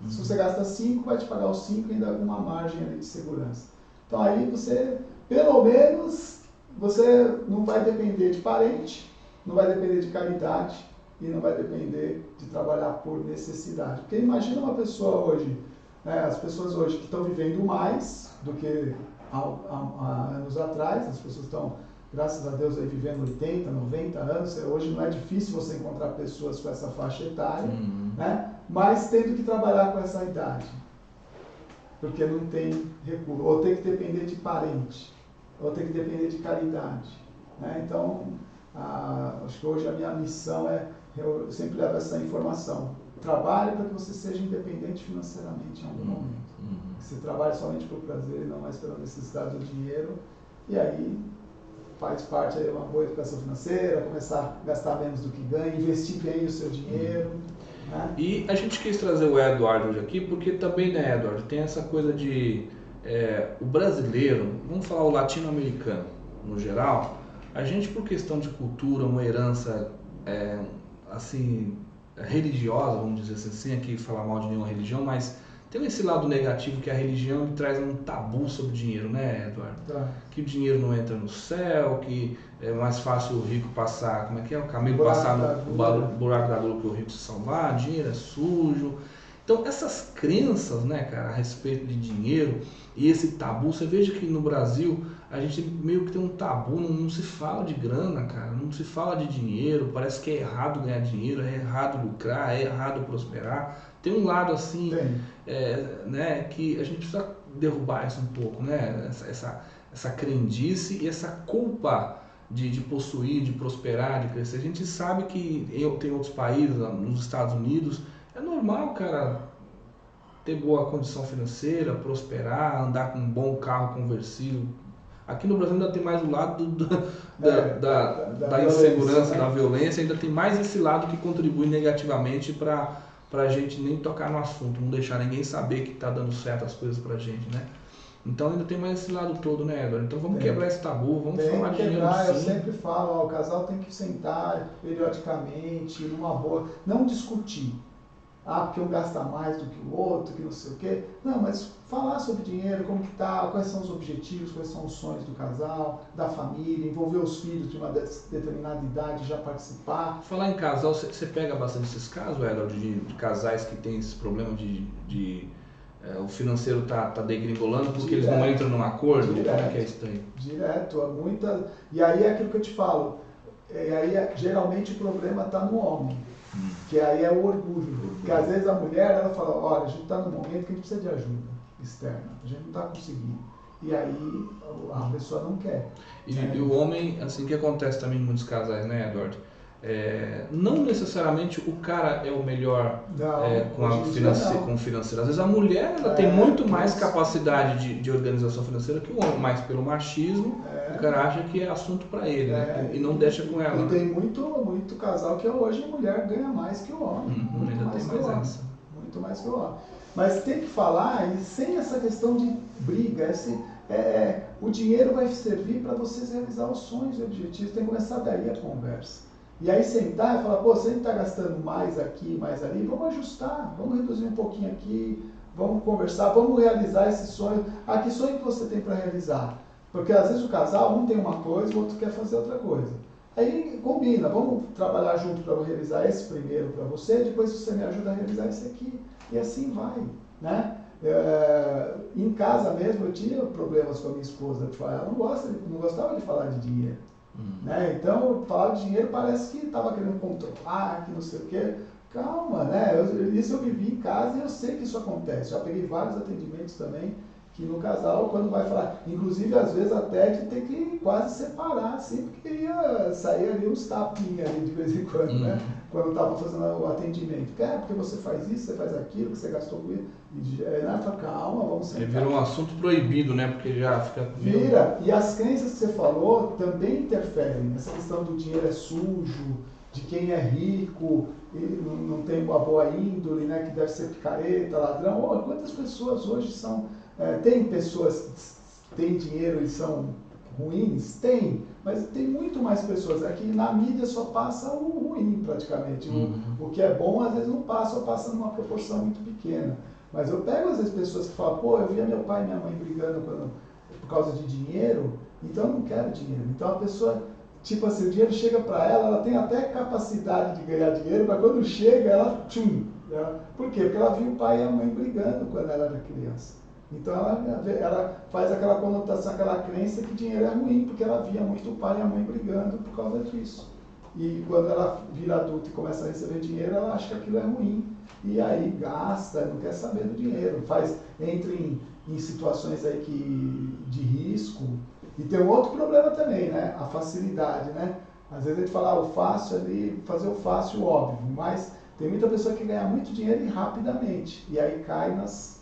Se você gasta 5, vai te pagar os 5 e ainda alguma margem ali de segurança. Então aí você, pelo menos, você não vai depender de parente, não vai depender de caridade e não vai depender de trabalhar por necessidade. Porque imagina uma pessoa hoje, né, as pessoas hoje que estão vivendo mais do que há anos atrás, as pessoas estão, graças a Deus, aí vivendo 80, 90 anos, hoje não é difícil você encontrar pessoas com essa faixa etária, né, mas tendo que trabalhar com essa idade, porque não tem recurso, ou tem que depender de parente, ou tem que depender de caridade, né? Então, acho que hoje a minha missão eu sempre levo essa informação. Trabalhe para que você seja independente financeiramente em algum momento. Você trabalhe somente por prazer e não mais pela necessidade do dinheiro. E aí faz parte de uma boa educação financeira, começar a gastar menos do que ganha, investir bem o seu dinheiro. Né? E a gente quis trazer o Edward hoje aqui porque também, né, Edward, tem essa coisa de o brasileiro, vamos falar o latino-americano no geral, a gente, por questão de cultura, uma herança assim religiosa, vamos dizer assim, sem aqui falar mal de nenhuma religião, mas Tem esse lado negativo que a religião me traz um tabu sobre dinheiro, né, Eduardo? Tá. Que o dinheiro não entra no céu, que é mais fácil o rico passar, como é que é? O camelo Buraco passar da no agulha. buraco da agulha que o rico se salvar, dinheiro é sujo. Então essas crenças, né, cara, a respeito de dinheiro e esse tabu, você veja que no Brasil a gente meio que tem um tabu, não se fala de grana, cara, não se fala de dinheiro, parece que é errado ganhar dinheiro, é errado lucrar, é errado prosperar. Tem um lado assim, né, que a gente precisa derrubar isso um pouco, né, essa crendice e essa culpa de possuir, de prosperar, de crescer. A gente sabe que tem outros países, nos Estados Unidos, é normal, cara, ter boa condição financeira, prosperar, andar com um bom carro conversível. Aqui no Brasil ainda tem mais o lado da insegurança, da violência, ainda tem mais esse lado que contribui negativamente para a gente nem tocar no assunto, não deixar ninguém saber que está dando certo as coisas para a gente, né? Então ainda tem mais esse lado todo, né, Eduardo? Então vamos quebrar esse tabu, vamos falar de dinheiro sim. Eu sempre falo, ó, o casal tem que sentar periodicamente, numa boa, não discutir. Ah, porque um gasta mais do que o outro, que não sei o quê. Não, mas falar sobre dinheiro, como que tá, quais são os objetivos, quais são os sonhos do casal, da família, envolver os filhos de uma determinada idade, já participar. Falar em casal, você pega bastante esses casos, Edward, de casais que tem esse problema o financeiro tá degringolando porque eles não entram num acordo? Como é que é isso aí? Direto, e aí é aquilo que eu te falo, geralmente o problema está no homem. Que aí é o orgulho. Porque às vezes a mulher, ela fala, olha, a gente está num momento que a gente precisa de ajuda externa, a gente não está conseguindo. E aí a pessoa não quer. E o homem, assim, que acontece também em muitos casais, né, Eduardo? Não necessariamente o cara é o melhor com o financeiro. Às vezes a mulher ela tem muito mais capacidade de organização financeira que o homem, mas pelo machismo o cara acha que é assunto para ele, né? E não deixa com ela. E tem muito casal que hoje a mulher ganha mais que o homem. Ainda tem mais essa. Muito mais que o homem. Mas tem que falar e sem essa questão de briga. O dinheiro vai servir para vocês realizar os sonhos e objetivos. Tem que começar daí a conversa. E aí sentar e falar, pô, você está gastando mais aqui, mais ali, vamos ajustar, vamos reduzir um pouquinho aqui, vamos conversar, vamos realizar esse sonho. Ah, que sonho que você tem para realizar? Porque às vezes o casal, um tem uma coisa, o outro quer fazer outra coisa. Aí combina, vamos trabalhar junto para eu realizar esse primeiro para você, depois você me ajuda a realizar esse aqui. E assim vai, né? Em casa mesmo eu tinha problemas com a minha esposa, ela não gostava de falar de dinheiro. Né? Então, falar de dinheiro parece que estava querendo controlar, que não sei o quê. Calma, né? Isso eu vivi em casa e eu sei que isso acontece. Já peguei vários atendimentos também, que no casal, quando vai falar, inclusive às vezes até de ter que quase separar, assim, porque ia sair ali uns tapinhos ali de vez em quando, né? Quando estava fazendo o atendimento. Porque você faz isso, você faz aquilo, que você gastou com isso. Fala, calma, vamos sentar. Ele virou um assunto proibido, né? Porque já fica... Vira. E as crenças que você falou também interferem. Essa questão do dinheiro é sujo, de quem é rico, e não tem uma boa índole, né? Que deve ser picareta, ladrão. Quantas pessoas hoje são... tem pessoas que têm dinheiro e são ruins? Tem. Mas tem muito mais pessoas. Aqui na mídia só passa o ruim, praticamente. O que é bom, às vezes não passa, ou passa numa proporção muito pequena. Mas eu pego, às vezes, pessoas que falam, pô, eu via meu pai e minha mãe brigando por causa de dinheiro, então eu não quero dinheiro. Então a pessoa, tipo assim, o dinheiro chega para ela tem até capacidade de ganhar dinheiro, mas quando chega, ela tchum. Por quê? Porque ela viu o pai e a mãe brigando quando ela era criança. Então ela faz aquela conotação, aquela crença que dinheiro é ruim, porque ela via muito o pai e a mãe brigando por causa disso. E quando ela vira adulta e começa a receber dinheiro, ela acha que aquilo é ruim. E aí gasta, não quer saber do dinheiro. Entra em situações aí de risco. E tem um outro problema também, né? A facilidade, né? Às vezes a gente fala, o fácil ali, fazer o fácil, óbvio. Mas tem muita pessoa que ganha muito dinheiro e rapidamente. E aí cai nessas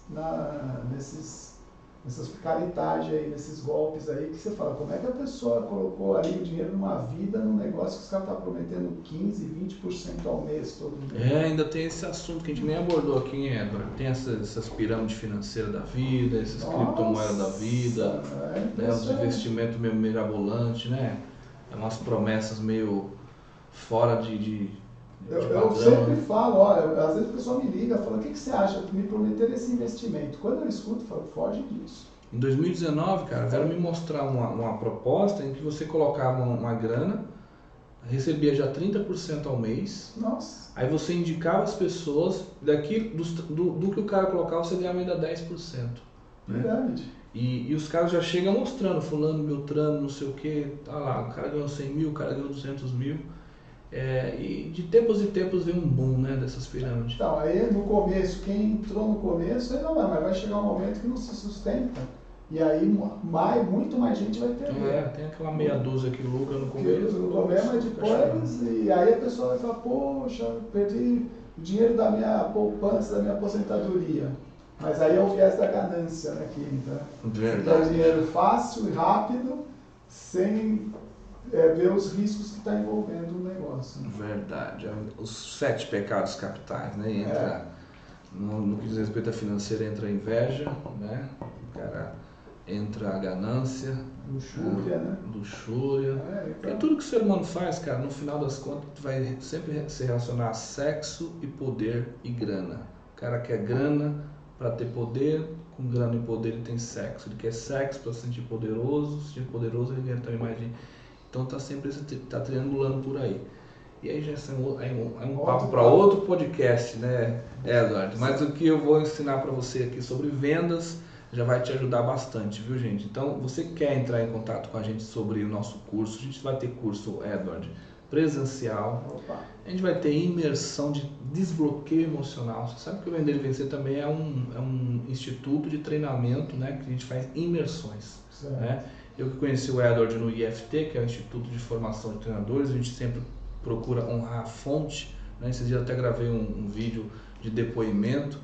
picaretagens aí, nesses golpes aí, que você fala, como é que a pessoa colocou ali o dinheiro numa vida, num negócio que os caras estão prometendo 15, 20% ao mês todo mês. Ainda tem esse assunto que a gente nem abordou aqui, hein, Edward? Tem essas pirâmides financeiras da vida, essas criptomoedas da vida, né, os investimentos meio mirabolantes, né? Umas promessas meio fora de Eu sempre falo, olha, às vezes a pessoa me liga e fala, o que você acha? Me prometer esse investimento. Quando eu escuto, eu falo, foge disso. Em 2019, cara, vieram me mostrar uma proposta em que você colocava uma grana, recebia já 30% ao mês. Nossa. Aí você indicava as pessoas, daqui do que o cara colocava, você ganhava ainda 10%. Verdade. Né? E os caras já chegam mostrando, fulano, Beltrano, não sei o que, tá lá, o cara ganhou 100 mil, o cara ganhou 200 mil. E de tempos em tempos vem um boom, né, dessas pirâmides. Então, aí no começo, quem entrou no começo, aí não vai, mas vai chegar um momento que não se sustenta. E aí muito mais gente vai perder. Tem aquela meia dúzia que lucra no começo. No começo, mas depois, e aí a pessoa vai falar, poxa, perdi o dinheiro da minha poupança, da minha aposentadoria. Mas aí é o viés da ganância, né, que entra. Dá dinheiro fácil e rápido, sem ver os riscos que está envolvendo o negócio. Verdade. Os 7 pecados capitais, né? Entra, no que diz respeito à financeira, entra a inveja, né? Cara, entra a ganância. Luxúria, né? Luxúria. Então... E tudo que o ser humano faz, cara, no final das contas, vai sempre se relacionar a sexo e poder e grana. O cara quer grana para ter poder, com grana e poder ele tem sexo. Ele quer sexo para se sentir poderoso ele ganha também mais dinheiro. Então tá sempre triangulando por aí. E aí já é um papo para outro podcast, né, Edward? Mas o que eu vou ensinar para você aqui sobre vendas já vai te ajudar bastante, viu, gente? Então, você quer entrar em contato com a gente sobre o nosso curso? A gente vai ter curso, Edward, presencial. Opa. A gente vai ter imersão de desbloqueio emocional. Você sabe que o Vender e Vencer também é um instituto de treinamento, né, que a gente faz imersões, né? Eu que conheci o Edward no IFT, que é o Instituto de Formação de Treinadores, a gente sempre procura honrar a fonte, né? Esses dias eu até gravei um vídeo de depoimento.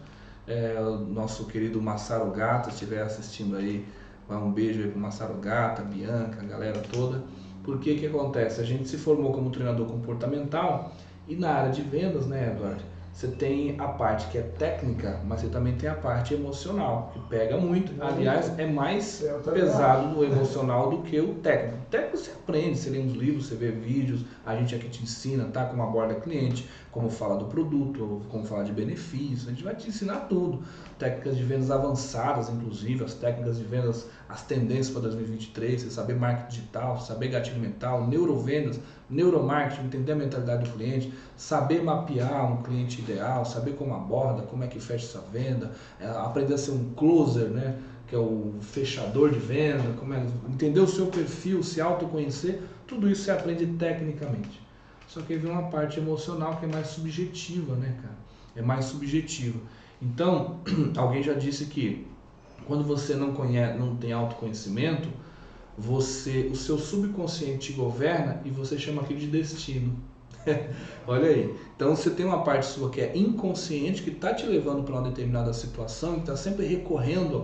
O nosso querido Massaro Gata, se estiver assistindo aí, um beijo aí pro Massaro Gata, Bianca, a galera toda. Porque que acontece? A gente se formou como treinador comportamental e na área de vendas, né, Eduardo? Você tem a parte que é técnica, mas você também tem a parte emocional, que pega muito. Aliás, é mais pesado no emocional do que o técnico. O técnico você aprende, você lê uns livros, você vê vídeos, a gente aqui te ensina, tá? Como aborda cliente, como fala do produto, como falar de benefícios, a gente vai te ensinar tudo. Técnicas de vendas avançadas, inclusive, as técnicas de vendas, as tendências para 2023, você saber marketing digital, saber gatilho mental, neurovendas, neuromarketing, entender a mentalidade do cliente, saber mapear um cliente ideal, saber como aborda, como é que fecha essa venda, aprender a ser um closer, né, que é o fechador de venda, entender o seu perfil, se autoconhecer, tudo isso você aprende tecnicamente. Só que aí vem uma parte emocional que é mais subjetiva, né, cara? É mais subjetiva. Então, alguém já disse que quando você não tem autoconhecimento, o seu subconsciente te governa e você chama aquilo de destino. Olha aí. Então você tem uma parte sua que é inconsciente, que está te levando para uma determinada situação, que está sempre recorrente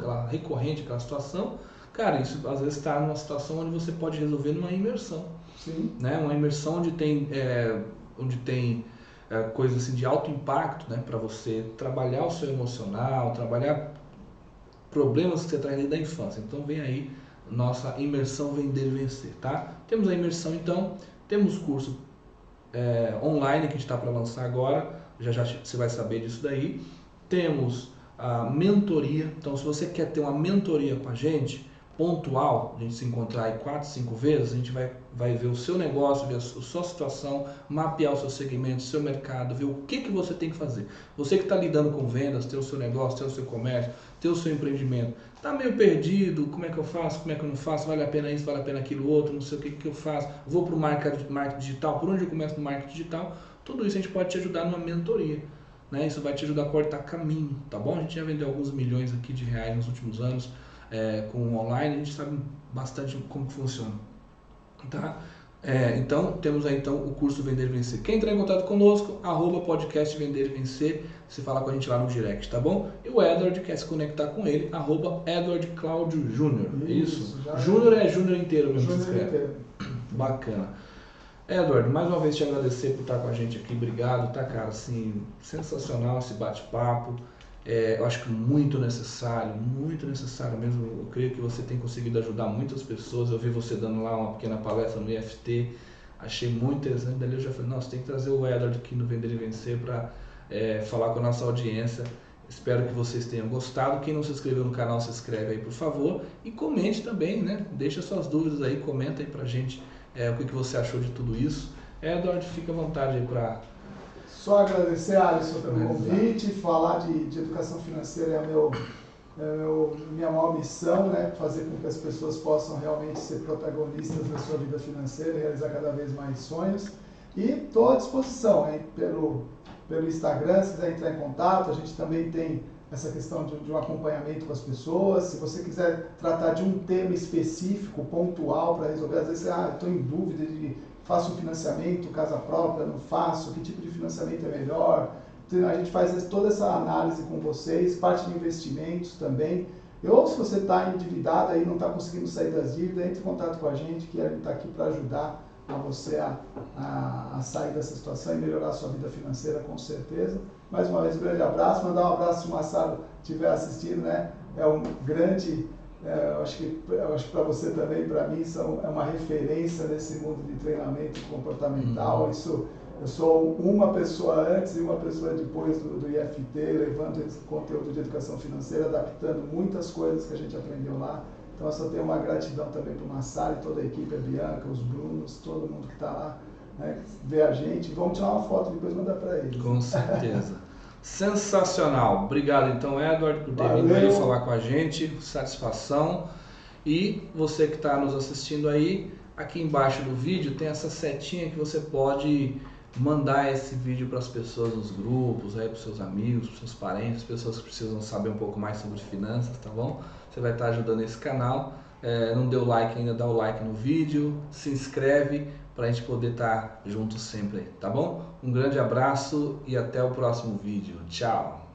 àquela situação. Cara, isso às vezes está numa situação onde você pode resolver numa imersão. Sim. Né? Uma imersão onde tem coisas assim de alto impacto, né? Para você trabalhar o seu emocional, trabalhar problemas que você traz da infância. Então vem aí nossa imersão Vender e Vencer, tá? Temos a imersão então, temos curso online que a gente está para lançar agora, já você vai saber disso daí. Temos a mentoria, então se você quer ter uma mentoria com a gente, pontual, a gente se encontrar aí 4, 5 vezes, a gente vai ver o seu negócio, ver a sua situação, mapear o seu segmento, o seu mercado, ver o que você tem que fazer. Você que está lidando com vendas, ter o seu negócio, ter o seu comércio, ter o seu empreendimento, está meio perdido, como é que eu faço, como é que eu não faço, vale a pena isso, vale a pena aquilo outro, não sei o que eu faço, vou para o marketing digital, por onde eu começo no marketing digital, tudo isso a gente pode te ajudar numa mentoria. Né? Isso vai te ajudar a cortar caminho, tá bom? A gente já vendeu alguns milhões aqui de reais nos últimos anos, com online, a gente sabe bastante como que funciona, tá? Então, temos aí então o curso Vender e Vencer. Quem entrar em contato conosco, @podcast Vender e Vencer, você fala com a gente lá no direct, tá bom? E o Edward quer se conectar com ele, @Edward Cláudio Júnior. Isso? Júnior é Júnior inteiro mesmo. Júnior inteiro. Bacana. Edward, mais uma vez te agradecer por estar com a gente aqui, obrigado, tá, cara? Assim, sensacional esse bate-papo. Eu acho que muito necessário mesmo. Eu creio que você tem conseguido ajudar muitas pessoas. Eu vi você dando lá uma pequena palestra no IFT, achei muito interessante. Dali eu já falei, nossa, tem que trazer o Edward aqui no Vender e Vencer para falar com a nossa audiência. Espero que vocês tenham gostado. Quem não se inscreveu no canal, se inscreve aí, por favor. E comente também, né? Deixa suas dúvidas aí, comenta aí pra gente o que você achou de tudo isso. Edward, fica à vontade aí para... Só agradecer, Alisson, pelo convite. Falar de educação financeira é minha maior missão, né? Fazer com que as pessoas possam realmente ser protagonistas da sua vida financeira e realizar cada vez mais sonhos. E estou à disposição, hein? Pelo Instagram, se quiser entrar em contato. A gente também tem essa questão de um acompanhamento com as pessoas. Se você quiser tratar de um tema específico, pontual, para resolver, às vezes, estou em dúvida de faço um financiamento, casa própria, não faço, que tipo de financiamento é melhor. Então, a gente faz toda essa análise com vocês, parte de investimentos também. Ou se você está endividado e não está conseguindo sair das dívidas, entre em contato com a gente, que a gente está aqui para ajudar a você a sair dessa situação e melhorar a sua vida financeira, com certeza. Mais uma vez, um grande abraço. Mandar um abraço se o Massaro estiver assistindo, né? É um grande... eu acho que para você também, para mim, é uma referência nesse mundo de treinamento comportamental. Isso, eu sou uma pessoa antes e uma pessoa depois do IFT, levando esse conteúdo de educação financeira, adaptando muitas coisas que a gente aprendeu lá. Então, eu só tenho uma gratidão também para o Massaro e toda a equipe, a Bianca, os Brunos, todo mundo que está lá, né, vê a gente. Vamos tirar uma foto e depois mandar para eles. Com certeza. Sensacional. Obrigado, então, Edward, por ter vindo aí falar com a gente. Satisfação. E você que está nos assistindo aí, aqui embaixo do vídeo tem essa setinha que você pode mandar esse vídeo para as pessoas nos grupos, para os seus amigos, para os seus parentes, pessoas que precisam saber um pouco mais sobre finanças, tá bom? Você vai estar ajudando esse canal. Não deu like ainda, dá o like no vídeo, se inscreve para a gente poder estar junto sempre, tá bom? Um grande abraço e até o próximo vídeo. Tchau!